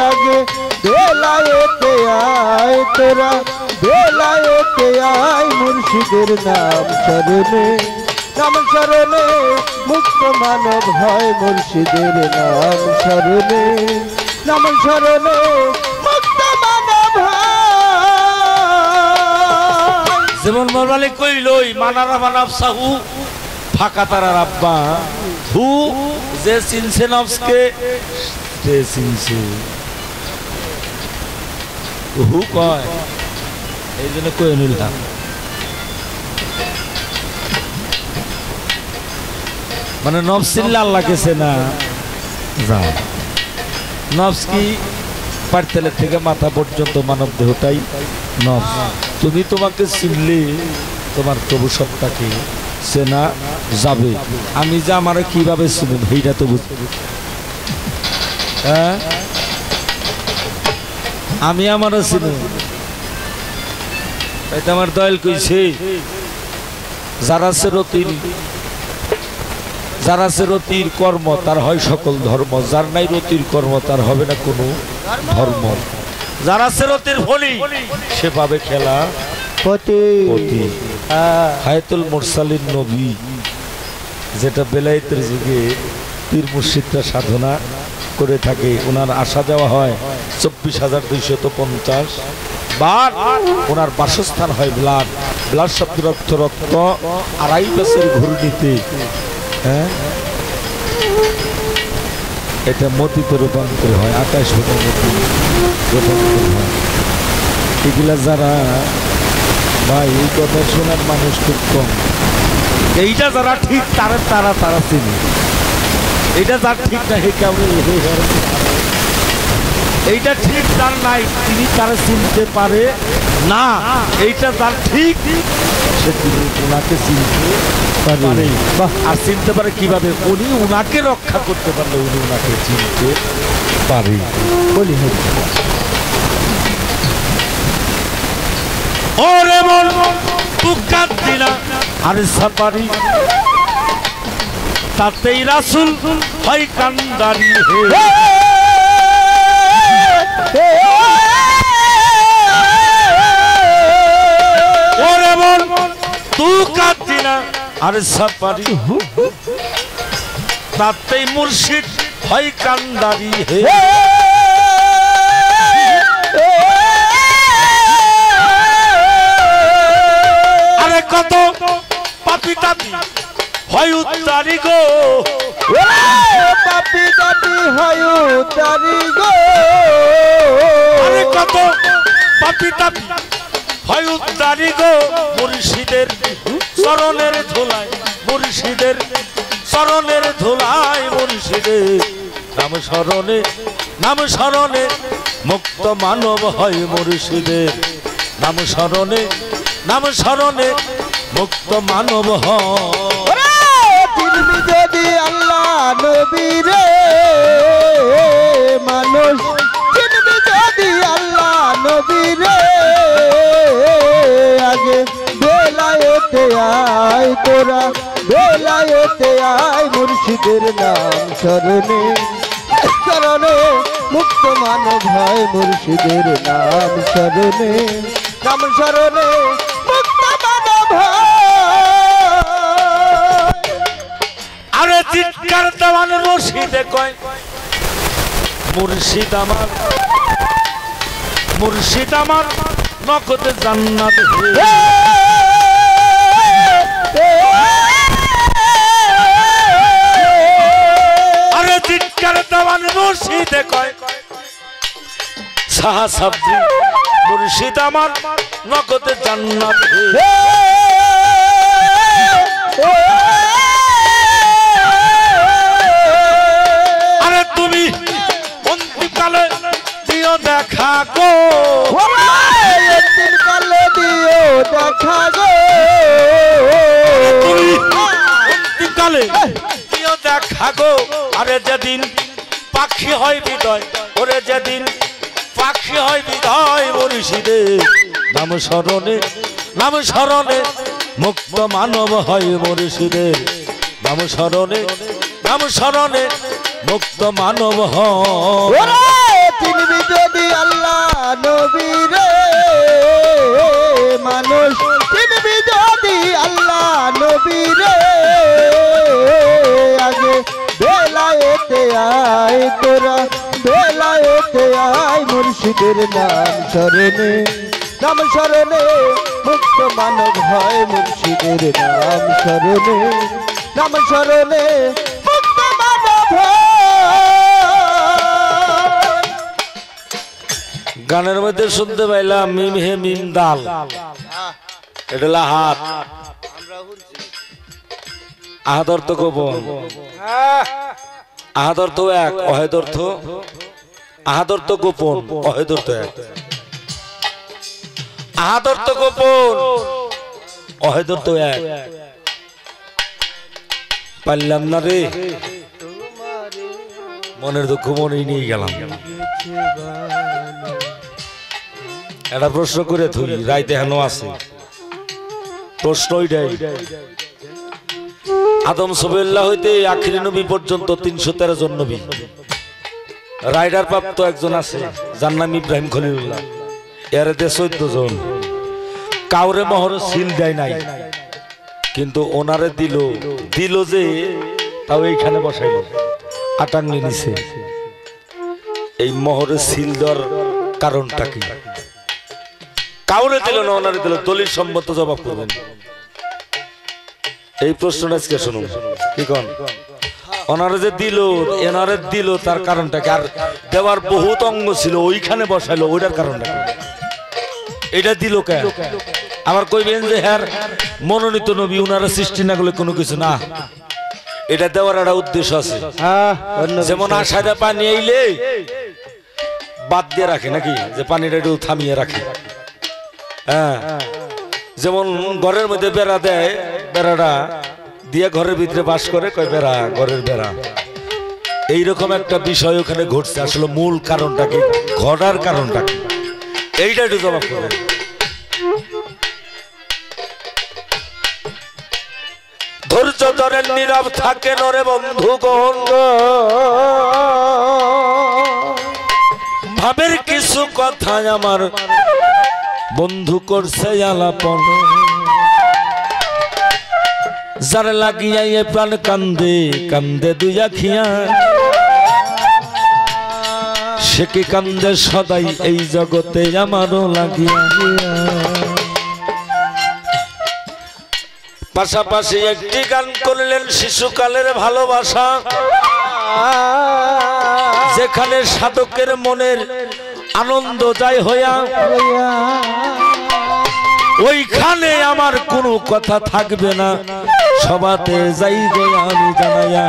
আগে বেলায়েতে আয় তোরা, বেলায়েতে আয় মুর্শিদের নাম স্মরণে মুক্ত মানব হয় মুর্শিদের নাম স্মরণে মুক্ত মানব হয়। যেমন মরমালে কইলই মানারা মানব সাহু ফাঁকা তারার আব্বা হু যে চিনছে নফসকে সে চিনছে হু কয়, এই জন্য কয়ে নিলাম। মানে নফস চিনলে আল্লাহকে চেনা যায়। নফস কি পারতেলের থেকে মাথা পর্যন্ত মানব দেহটাই নফস। তুমি তোমাকে চিনলে তোমার প্রভু সত্তাকে চেনা যাবে। আমি যে আমার কিভাবে চিনুন সেইটা তো বুঝতে, হ্যাঁ আমি আমারও চিনুন। এটা আমার দয়াল কইছে যারা সে রতির কর্ম তার হয় সকল ধর্ম, যার নাই রতির কর্ম তার হবে না কোনো ধর্ম। যারা সে রতির ফলি সে পাবে খেলা পতি। হায়াতুল মুরসালিন নবী যেটা বেলায়েতের যুগে পীর মুর্শিদরা সাধনা করে থাকে, ওনার আসা যাওয়া হয় 24,250 বার। ওনার বাসস্থান হয় ব্লাড শব্দ রক্ত, রক্ত 2.5 বছর ঘূর্ণিতে, হ্যাঁ এটা মতিতে রূপান্তর হয়, আকাশ হতে মতি রূপান্তর হয়। এগুলা যারা ভাই এই কথা শোনার মানুষ খুব কম। এইটা যারা ঠিক তারা তারা তারা চিনি, এইটা যার ঠিক না হে কেমন, এইটা ঠিক যার নাই তিনি তারা চিনতে পারে না। এইটা যার ঠিক সে তিনি ওনাকে চিনতে পারে। আর চিনতে পারে কিভাবে? উনি ওনাকে রক্ষা করতে পারলে উনি ওনাকে চিনতে পারে। বলি ওরে মন তুকাত দিনা আর সাপারি তাতেই রাসূল হয় কান্দারি হে। ওরে মন তুকাত দিনা আর সাপারি তাতেই মুর্শিদ হয় কান্দারি হে। কত পাপি তাপি হয় উত্তারি গো, পাপি তাপি হয় উত্তারি গো। আরে কত পাপি তাপি হয় উত্তারি গো, মুর্শিদের চরণের ধুলায়, মুর্শিদের চরণের ধুলায়, মুর্শিদের নাম স্মরণে, নাম স্মরণে মুক্ত মানব হয়, মুর্শিদের নাম স্মরণে, নাম স্মরণে মুক্ত মানব চিনবি যদি আল্লাহ নবী রে মানুষ, চিনবি যদি আল্লাহ নবী রে আগে বেলায়েতে আয় তোরা, বেলায়েতে আয় মুর্শিদের নাম স্মরণে, স্মরণে মুক্ত মানব হয়, মুর্শিদের নাম স্মরণে, নাম স্মরণে মুক্ত মানব হয়। আরে চিৎকার দেওয়ান রশিদে কয় মুর্শিদ আমার, মুর্শিদ আমার নগদ জান্নাত হে। আরে চিৎকার দেওয়ান রশিদে কয় সাহা সাবজি মুর্শিদ আমার নগদ জান্নাত হে। আরে তুমি অন্তিমকালে দিও দেখা গো, অন্তিমকালে দিও দেখা গো, তুমি অন্তিমকালে দিও দেখা গো। আরে যেদিন পাখি হয় হৃদয়, ওরে যেদিন পাখি হয় হৃদয়, মুর্শিদের নাম স্মরণে, নাম স্মরণে মুক্ত মানব হয়, মুর্শিদের নাম স্মরণে, নাম স্মরণে মুক্ত মানব হয়। চিনবি যদি আল্লাহ নবী রে মানুষ, চিনবি যদি আল্লাহ নবী রে আগে বেলায়েতে আয় তোরা, বেলায়েতে আয় মুর্শিদের নাম স্মরণে, নাম স্মরণে মুক্ত মানব হয়, মুর্শিদের নাম স্মরণে, নাম স্মরণে মুক্ত মানব হয়। গানের মধ্যে শুনতে পাইলাম মিম হে মিম দাল, এটা হলো হাত, আহাদ অর্থ গোপন, আহাদ অর্থ এক, অহেদ অর্থ আহাদর তো গোপন, অহেদর তো এক। আহাদর তো গোপন, অহেদর তো এক। পারলাম না রে, মনের দুঃখ মনেই নিয়ে গেলাম। একটা প্রশ্ন করে থুই, রাইতে হেন আছে প্রশ্ন ওইটাই। আদম সবিল্লাহ হইতে আখিরি নবী পর্যন্ত 313 জন নবী, রাইডার প্রাপ্ত একজন আছে যার নাম ইব্রাহিম খলিলুল্লাহ, এর 14 জন। কাউরে মোহর সিল দেয় নাই, কিন্তু ওনারে দিল যে তাও এইখানে বসাইল আটাঙ্গি নিছে। এই মোহরে সিল দেওয়ার কারণটা কি? কাউরে দিল না, ওনারে দিল। দলিল সম্মত জবাব করবেন। এই প্রশ্নটা আজকে শুনুন, কি কোন ওনারে যে এনারে দিল তার কারণটা কি? আর দেওয়ার বহুত অঙ্গ ছিল, ওইখানে বসাইলো, ওইটার কারণটা কি? এটা দিল কে? আবার কইবেন যে হ্যাঁ মনোনীত নবী, উনারা সৃষ্টি না করলে কোনো কিছু না। এটা দেওয়ার একটা উদ্দেশ্য আছে। যেমন আশাটা পানি আইলে বাদ দিয়ে রাখে নাকি, যে পানিটা একটু থামিয়ে রাখে। হ্যাঁ, যেমন ঘরের মধ্যে বেড়া দেয়, বেড়াটা দিয়ে ঘরের ভিতরে বাস করে, কয় বেড়া, ঘরের বেড়া। এইরকম একটা বিষয় ওখানে ঘটছে। আসলে মূল কারণটা কি, ঘটার কারণটা কি, এইটা একটু জবাব করে। ধৈর্য ধরেন, নীরব থাকে নরে বন্ধুগণ, ভাবের কিছু কথা আমার বন্ধু করছে আলাপন। যার লাগিয়া এ প্রাণ কান্দে কান্দে দুই আখিয়া, সে কি কান্দে সদাই এই জগতে আমারও লাগিয়া। পাশাপাশি একটি গান করলেন শিশুকালের ভালোবাসা, যেখানে সাধকের মনের আনন্দ যায় হইয়া, ওইখানে আমার কোনো কথা থাকবে না, সবাতে যাই গো আমি জানাইয়া।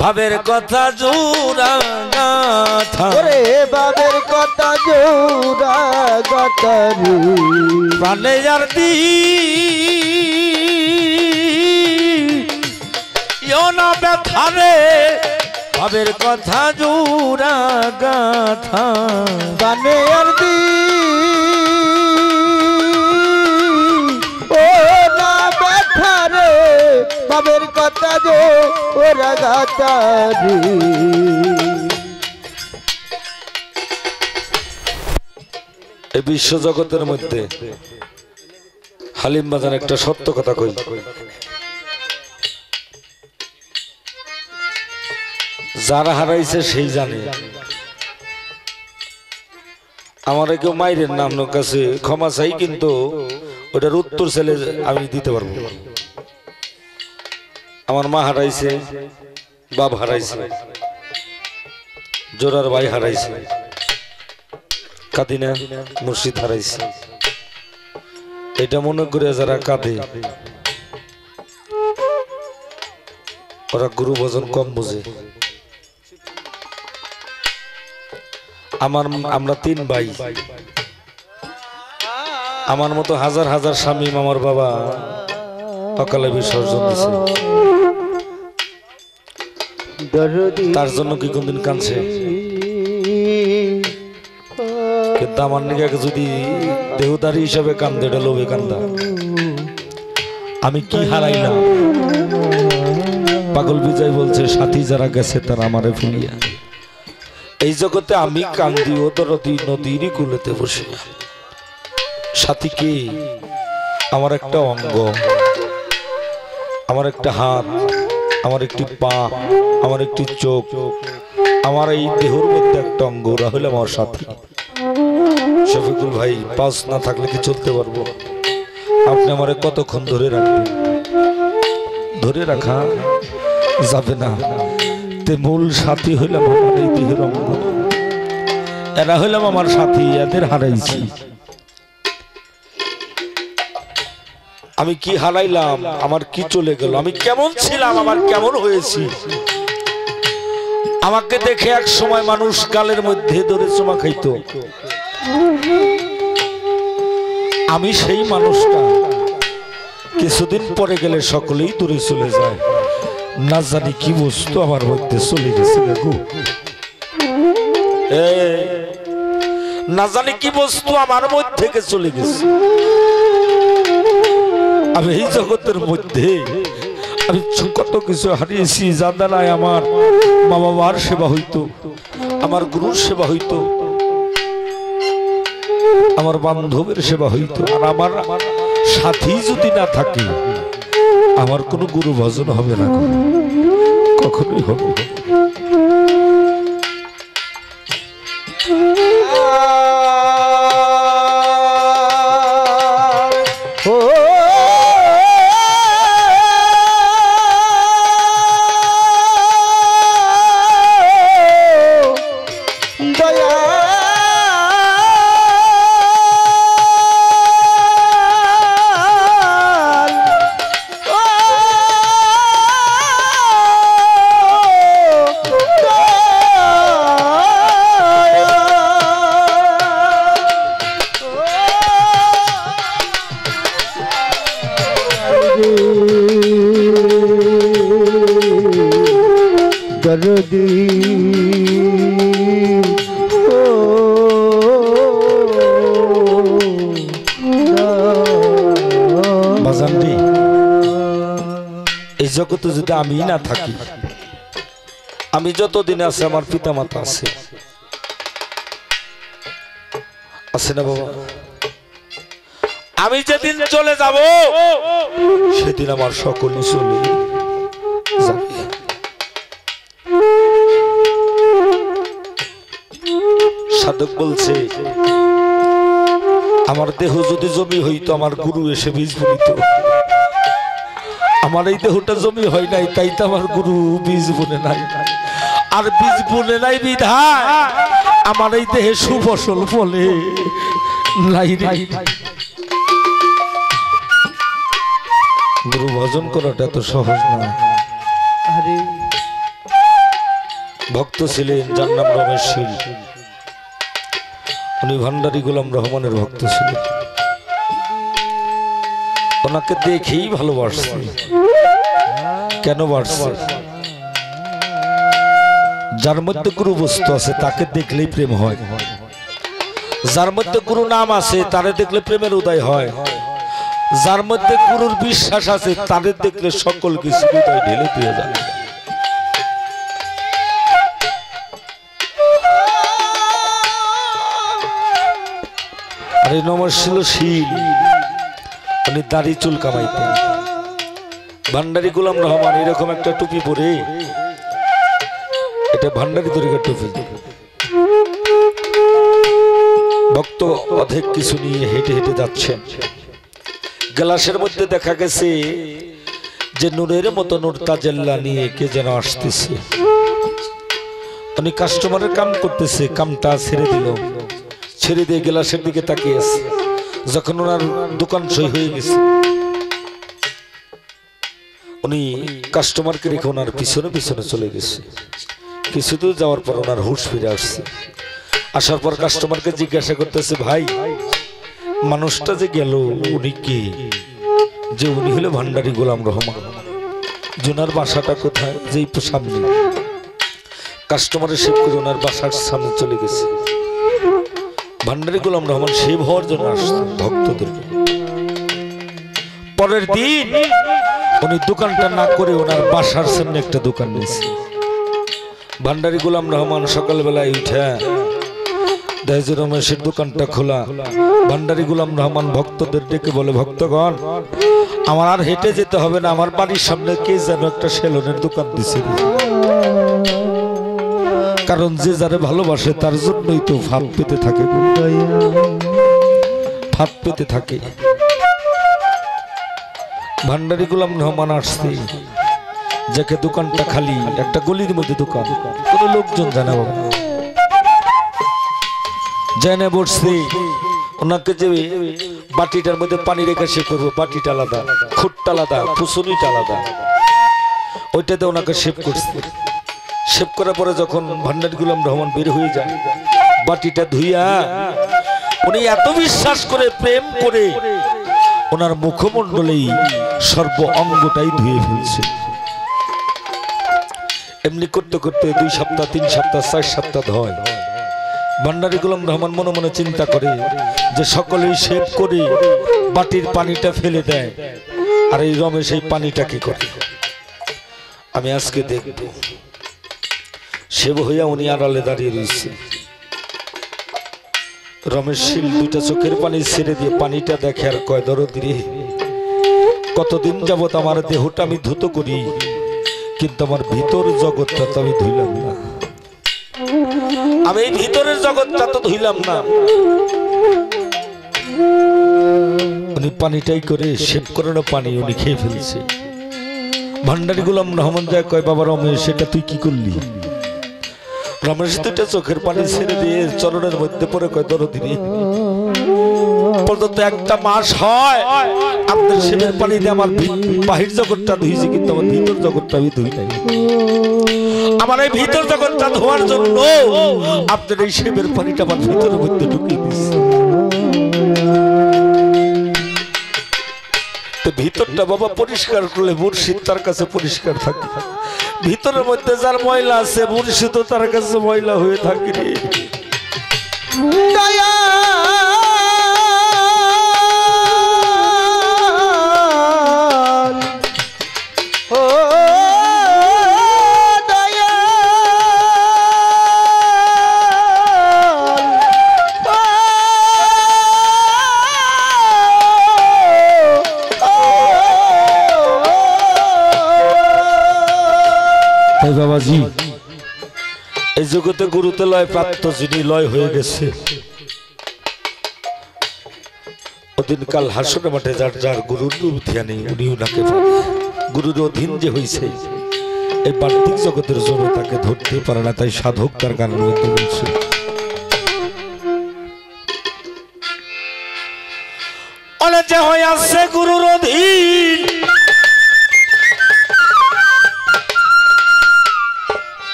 ভাবের কথা জোড়া গাথা, ভাবের কথা জোড়া গাথা, প্রাণে আর দি না ব্যথারে। ভাবের কথা জোড়া গাথা, গানে আর দি ও না ব্যথা রে, ভাবের কথা জো ওরা গাথা রে। এই বিশ্ব জগতের মধ্যে হালিম বাজার একটা সত্য কথা কই, যারা হারাইছে সেই জানে। আমার কেউ মায়ের নাম কাছে ক্ষমা চাই, কিন্তু ওটার উত্তর ছেলে আমি দিতে পারবো। আমার মা হারাইছে, বাপ হারাইছে, জোরার ভাই হারাইছে, কাদিনা মুর্শিদ হারাইছে। এটা মনে করে যারা কাঁদে, ওরা গুরু ভজন কম বোঝে। আমরা 3 ভাই, আমার মতো হাজার হাজার স্বামী আমার বাবা অকালে বিসর্জন দিছে। তার জন্য কি কোনদিন কাঁদছে? কিন্তু আমার নিকে যদি দেহদারি হিসাবে কান্দে, এটা লোভে কান্দা। আমি কি হারাইলাম? পাগল বিজয় বলছে, সাথী যারা গেছে তারা আমারে ভুলিয়া। এই জগতে আমি কান্দি ও দরদি নদীরই কুলেতে বসে। সাথী কি? আমার একটা অঙ্গ, আমার একটা হাত, আমার একটি পা, আমার একটি চোখ, আমার এই দেহের মধ্যে একটা অঙ্গ, ওরা হইলে আমার সাথী। শফিকুল ভাই, পাস না থাকলে কি চলতে পারবো? আপনি আমারে কতক্ষণ ধরে রাখবেন? ধরে রাখা যাবে না। তে মূল সাথী হইলাম আমার এই দেহের অঙ্গ, এরা হইলাম আমার সাথী, এদের হারাইছি। আমি কি হারাইলাম? আমার কি চলে গেল? আমি কেমন ছিলাম? আমার কেমন হয়েছি? আমাকে দেখে এক সময় মানুষ গালের মধ্যে ধরে চুমা খাইতো, আমি সেই মানুষটা। কিছুদিন পরে গেলে সকলেই দূরে চলে যায়, না জানি কি বস্তু আমার মধ্যে চলে গেছে গো, না জানি কি বস্তু আমার মধ্যে থেকে চলে গেছে। আমি এই জগতের মধ্যে আমি কত কিছু হারিয়েছি, যার দ্বারায় আমার মা বাবার সেবা হইতো, আমার গুরুর সেবা হইতো, আমার বান্ধবের সেবা হইতো। আর আমার সাথী যদি না থাকে আমার কোনো গুরু ভজন হবে না, কখনোই হবে না। দরদি বাজানদি, এই জগতে যদি আমি না থাকি, আমি যতদিন আছে আমার পিতা মাতা আছে, আছে না বাবা? আমি যেদিন চলে যাব সেদিন আমার সকলই চলে যাবে। সাধক বলছে আমার দেহ যদি জমি হইতো আমার গুরু এসে বীজ বুনিত, আমার এই দেহটা জমি হয় নাই তাই তো আমার গুরু বীজ বুনে নাই, আর বীজ বুনে নাই বিধায় আমার এই দেহে সুফসল ফলে নাই। গুরু ভজন করাটা তো সহজ না। ভক্ত ছিলেন যার নাম রমেশ শীল, উনি ভান্ডারী গোলাম রহমানের ভক্ত ছিলেন। ওনাকে দেখেই ভালোবাসছে। কেন বাসছে? যার মধ্যে গুরু বস্তু আছে তাকে দেখলেই প্রেম হয়, যার মধ্যে গুরু নাম আছে তারে দেখলে প্রেমের উদয় হয়, যার মধ্যে গুরুর বিশ্বাস আছে তাদের দেখলে সকল কিছু হৃদয় ঢেলে দিয়ে যায়। আর এই নমর ছিল শীল, উনি দাড়ি চুল কামাইতেন। ভান্ডারী গোলাম রহমান এরকম একটা টুপি পরে, এটা ভান্ডারী তরিকার টুপি। ভক্ত অধিক কিছু নিয়ে হেঁটে হেঁটে যাচ্ছেন, গ্লাসের মধ্যে দেখা গেছে যে নূরের মতো নূর তাজেল্লা নিয়ে কে যেন আসতেছে। উনি কাস্টমারের কাম করতেছে, কামটা ছেড়ে দিল, ছেড়ে দিয়ে গ্লাসের দিকে তাকিয়ে আছে। যখন ওনার দোকান সই হয়ে গেছে উনি কাস্টমারকে রেখে ওনার পিছনে পিছনে চলে গেছে। কিছু দূর যাওয়ার পর ওনার হুঁশ ফিরে আসছে। আসার পর কাস্টমারকে জিজ্ঞাসা করতেছে, ভাই মানুষটা যে গেল উনি কে? যে উনি হলো ভান্ডারী গোলাম রহমান। ওনার বাসাটা কোথায়? যেই সামনে। কাস্টমারের সেভ করে ওনার বাসার সামনে চলে গেছে। ভান্ডারী গোলাম রহমান সেভ হওয়ার জন্য আসছেন ভক্তদের। পরের দিন উনি দোকানটা না করে ওনার বাসার সামনে একটা দোকান নিয়েছে। ভান্ডারী গোলাম রহমান সকালবেলায় উঠে দেখে রমেশের দোকানটা খোলা। ভান্ডারী গোলাম রহমান ভক্তদের ডেকে বলে, ভক্তগণ আমার আর হেঁটে যেতে হবে না, আমার বাড়ির সামনে কে যেন একটা সেলুনের দোকান দিছে। কারণ যে যারে ভালোবাসে তার জন্যই তো ফাঁদ পেতে থাকে, ফাঁদ পেতে থাকে। ভান্ডারী গোলাম রহমান আসছে, যাকে দোকানটা খালি, একটা গলির মধ্যে দোকান, কোনো লোকজন জানা বাবা জেনে বসছে। ওনাকে যে বাটিটার মধ্যে পানি রেখে সে করবো, বাটিটা আলাদা, খুঁটটা আলাদা, ফুসুনিটা আলাদা, ওইটাতে ওনাকে শেভ করছে। শেভ করার পরে যখন ভান্ডারী গোলাম রহমান বের হয়ে যায়, বাটিটা ধুইয়া উনি এত বিশ্বাস করে প্রেম করে ওনার মুখমণ্ডলেই সর্ব অঙ্গটাই ধুয়ে ফেলছে। এমনি করতে করতে 2 সপ্তাহ 3 সপ্তাহ 4 সপ্তাহ হয়। ভান্ডারী গোলাম রহমান মনে মনে চিন্তা করে যে সকলেই শেভ করে বাটির পানিটা ফেলে দেয়, আর এই রমেশ এই পানিটা কি করে, আমি আজকে দেখব। শেভ হইয়া উনি আড়ালে দাঁড়িয়ে রয়েছে। রমেশ শীল 2টা চোখের পানি ছেড়ে দিয়ে পানিটা দেখে আর কয়, দরদি রে, কতদিন যাবত আমার দেহটা আমি ধুতো করি, কিন্তু আমার ভিতর জগৎটা তো আমি ধুইলাম না, আমি এই ভিতরের জগৎটা তো ধুইলাম না। উনি পানিটাই করে শেভ করানো পানি উনি খেয়ে ফেলছে। ভান্ডারী গোলাম রহমান যায় কয়, বাবা রমেশ, সেটা তুই কি করলি? রমেশ 2টা চোখের পানি ছেড়ে দিয়ে চরণের মধ্যে পড়ে কয়, দরদি রে, পর্যন্ত 1টা মাস হয় আপনার শেভের পানি দিয়ে আমার বাহির জগৎটা ধুইছি, কিন্তু আমার ভিতর জগৎটা আমি ধুই নাই। আমার এই ভিতর জগৎটা ধোয়ার জন্য আপনার এই শেভের পানিটা আমার ভিতরের মধ্যে ঢুকিয়ে দিচ্ছে। ভিতরটা বাবা পরিষ্কার করলে মুর্শিদ তার কাছে পরিষ্কার থাকে, ভিতরের মধ্যে যার ময়লা আছে মুর্শিদ তার কাছে ময়লা হয়ে থাকে রে। বাবাজি, এই জগতে গুরুতে লয় প্রাপ্ত যিনি লয় হয়ে গেছে, ওদিনকাল হাসনের মাঠে যার যার গুরুর ধ্যানে উনি ওনাকে গুরুর অধীন যে হয়েছে, এই বার্তিক জগতের জন্য তাকে ধরতে পারে না। তাই সাধক তার গানের মধ্যে বলছে, অনেকে হয়ে আছে গুরুর অধীন,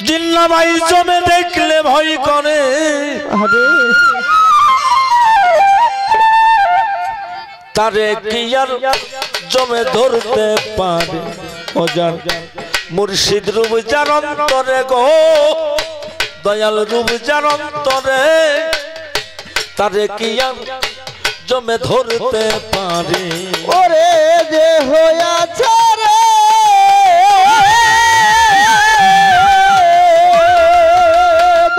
জিন্নাবাই জমে দেখলে ভয় করে, তারে কি আর জমে ধরতে পারে, অজান মুর্শিদ রূপ যার অন্তরে গো, দয়াল রূপ যার অন্তরে, তারে কি আর জমে ধরতে পারে। ওরে যে হইয়াছে রে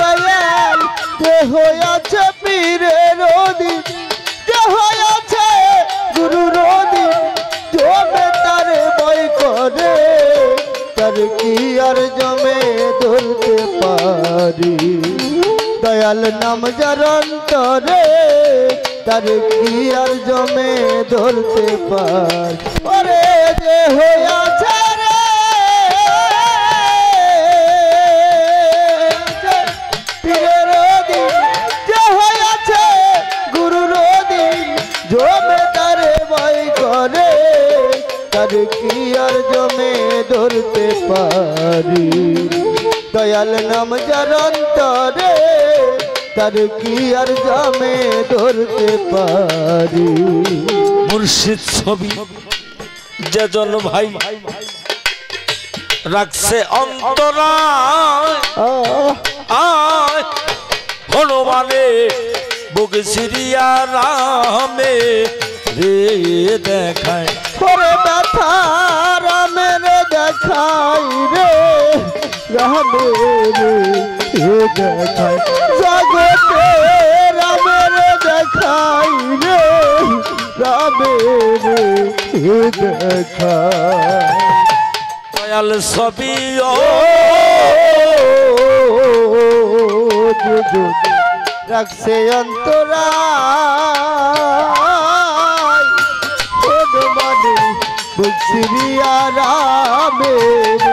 দয়াল, যে হইয়াছে পীরের অধীন, যে হইয়াছে গুরুর অধীন, জমে তারে বই করে, তার কি আর জমে ধরতে পারি। দয়াল নাম যার অন্তরে, তার কি আর জমে ধরতে পার। ওরে যে হইয়াছে রে পীরের অধীন, যে হইয়াছে গুরুর অধীন, জমে তারে ভয় করে, তার কি আর জমে ধরতে পারি। দয়াল নাম যার অন্তরে, তার কি আর জমে ধরতে পারি। মুর্শিদ ছবি যেজন ভাই রাখছে অন্তরায়, হনুমানে বুক সিরিয়া রামে রে দেখায়, করে ব্যথা রামের দেখাই রে, রামের দেখায় জগতে, রামের দেখাই রে, রামের দেখায়। দয়াল ছবি রাখছে অন্তরায়, হনুমানে বুক সিরিয়া রামের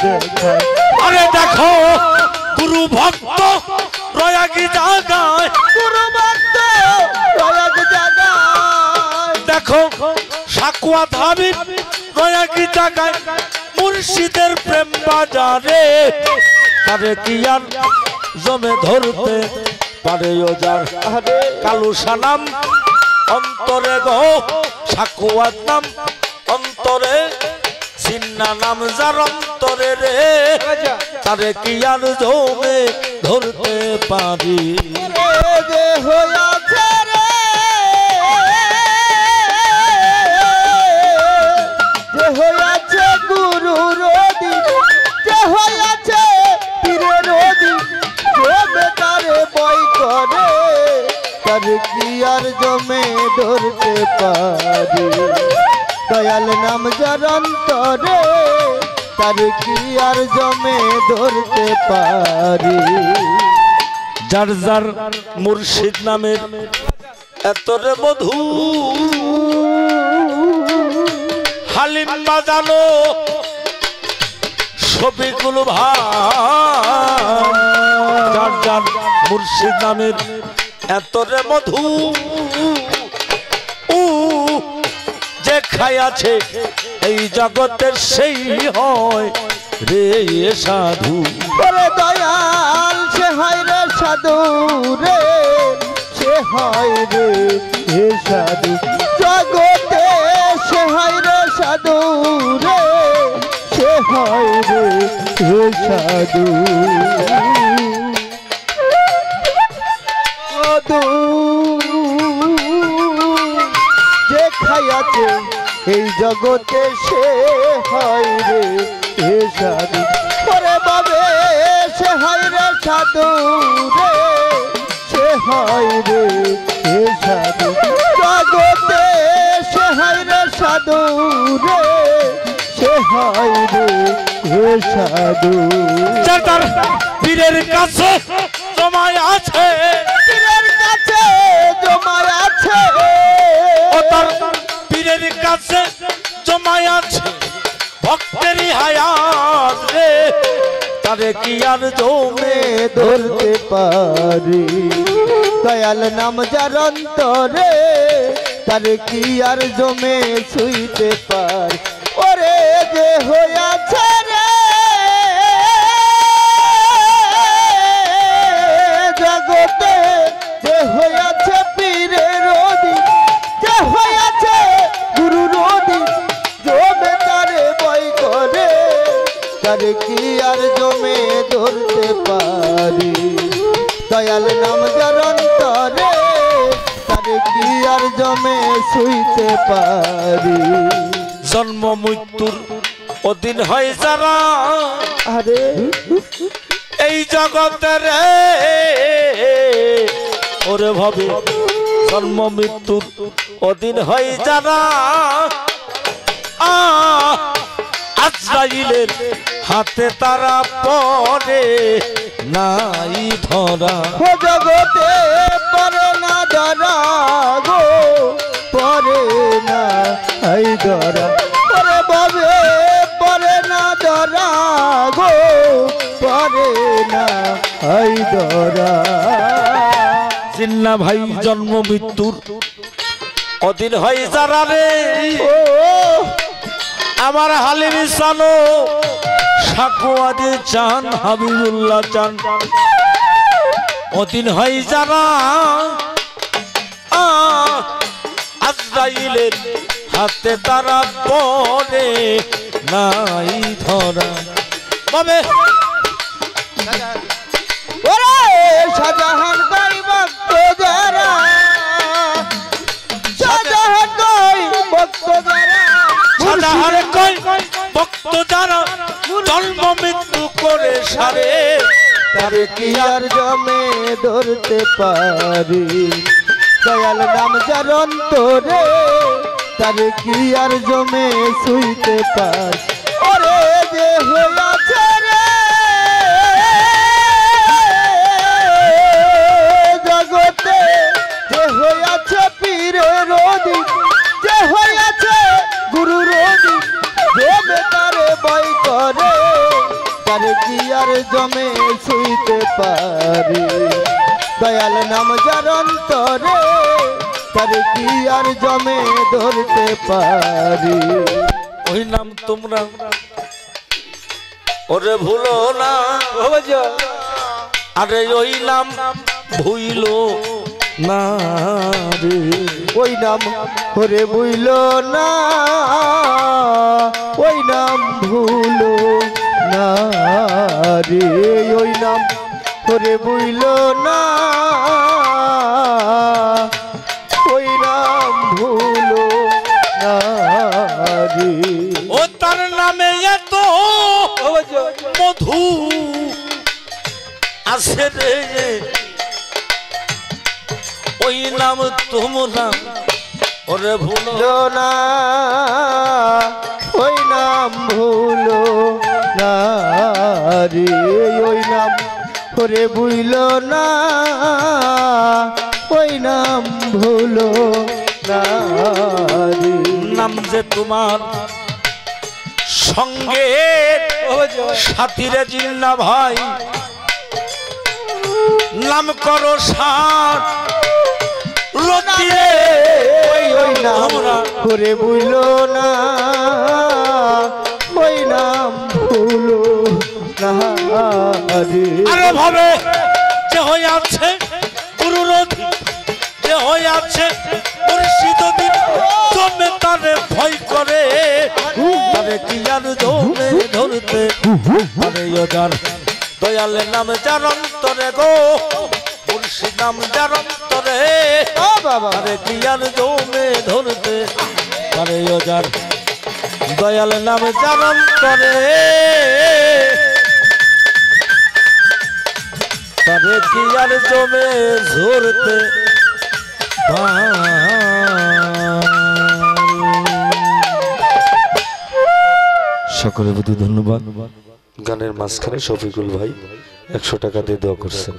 দেখায়। আরে দেখো গুরু ভক্ত প্রয়াগী জাগায়, গুরু ভক্ত প্রয়াগ জাগায়, দেখো সাকুয়া ধাবি প্রয়াগী জাগায়, মুর্শিদের প্রেম বাজারে তারে কি আর জমে ধরতে পারে ও যার কালু সানাম অন্তরে গো সাকুয়াত নাম অন্তরে সিন্না নাম যার অন্তরে রে তারে কি আর জমে ধরতে পারি যে হইয়াছে রে যে হইয়াছে গুরু রোদি যে হইয়াছে পীরে রোদি জমে তারে বই করে তারে কি আর জমে ধরতে পারি দয়াল নাম যার অন্তরে তারে কি আর জমে ধরতে পারি যার যার মুর্শিদ নামের এতরে মধু হালিম বাজানো শফিকুল ভাই যার যার মুর্শিদ নামের এতরে মধু যে খাইয়াছে এই জগতের সেই হয় রে সাধু ওরে দয়াল সে হয় রে সাধু রে সে হয় রে হে সাধু জগতে সে হয় রে সাধু রে সে হয় রে হে সাধু সাধু যে খাইয়াছে এই জগতে সে হয় রে হে সাধু ওরে বাবে সে হয় রে সাধু রে সে হয় রে হে সাধু জগতে সে হয় রে সাধু রে সে হয় রে হে সাধু তার পীরের কাছে জমায় আছে পীরের কাছে জমায় আছে ও তার পীরের কাছে জমায় আছে ভক্তেরই হায়াত রে তারে কি আর জমে ধরতে পারি দয়াল নাম যার অন্তরে তারে কি আর জমে ছুঁইতে পারি ওরে যে হইয়াছে রে জগতে যে হইয়াছে পীরে রোদি যে হইয়াছে গুরু রোদি জমে তারে বই করে তারে কি আর জমে ধরতে পারি দয়াল নাম যার অন্তরে তারে কি আর জমে ছুঁইতে পারি জন্ম মৃত্যুর অধীন হয় যারা আরে এই জগতের ওরে ভাবে জন্ম মৃত্যুর অধীন হয় যারা আজরাইলের হাতে তারা পড়ে নাই ধরা ও জগতে পরে না ধরা গো পরে না এই ধরা পরে বাবে পরে না ধরা গো পরে না এই ধরা চিন্না ভাই জন্ম মৃত্যুর অধীন হয় যারা রে ও আমার হালিম চানো সাকুয়াদে চান হাবিবুল্লাহ চান অধীন হয় যারা আজরাইলের হাতে তারা পড়ে নাই ধরা বাবে ওরে শাহজাহান গাই ভক্ত যারা শাহজাহান গাই ভক্ত যারা সাধারণ কই ভক্ত যারা জন্ম মৃত্যু করে সারে তারে কি আর জমে ধরতে পারি দয়াল নাম যার অন্তরে তারে কি আর জমে ছুঁইতে পারি ওরে যে হইয়াছে রে জগতে যে হইয়াছে পীরে রোদি যে হইয়াছে গুরু রোদি জমে তারে বই করে তারে কি আর জমে ছুঁইতে পারি দয়াল নাম যার অন্তরে তারে কি আর জমে ধরতে পারি ওই নাম তোমরা ওরে ভুলো না আরে ওই নাম ভুইলো না রে ওই নাম ওরে বুইল না ওই নাম ভুলো না রে ওই নাম ওরে বুইল না ওই নাম ভুলো না রে ও তার নামে এত মধু আছে রে ওই নাম তোমরা ওরে ভুলো না ওই নাম ভুলো না রে ওই নাম ওরে বুইল না ওই নাম ভুলো না রে নাম যে তোমার সঙ্গে সাথীরে জিন্না ভাই নাম করো সাত লতিয়ে ওই নাম ওরে বুইল না ওই নাম ভুলো না রে আরে ভাবে যে হয়ে আছে পুরুরথী যে হয়ে আছে মুর্শিদুদ্দিন জমে তারে ভয় করে তারে কি আর ধরে ধরতে আরে ওদার দয়ালে নাম যার অন্তরে গো মুর্শিদ নাম যার অন্তরে ও বাবা আরে কি আর জমে ধরতে আরে ওদার দয়ালে নাম যার অন্তরে তারে কি আর জমে ঝরতে সকলের প্রতি ধন্যবাদ। গানের মাঝখানে শফিকুল ভাই 100 টাকা দিয়ে দোয়া করছেন।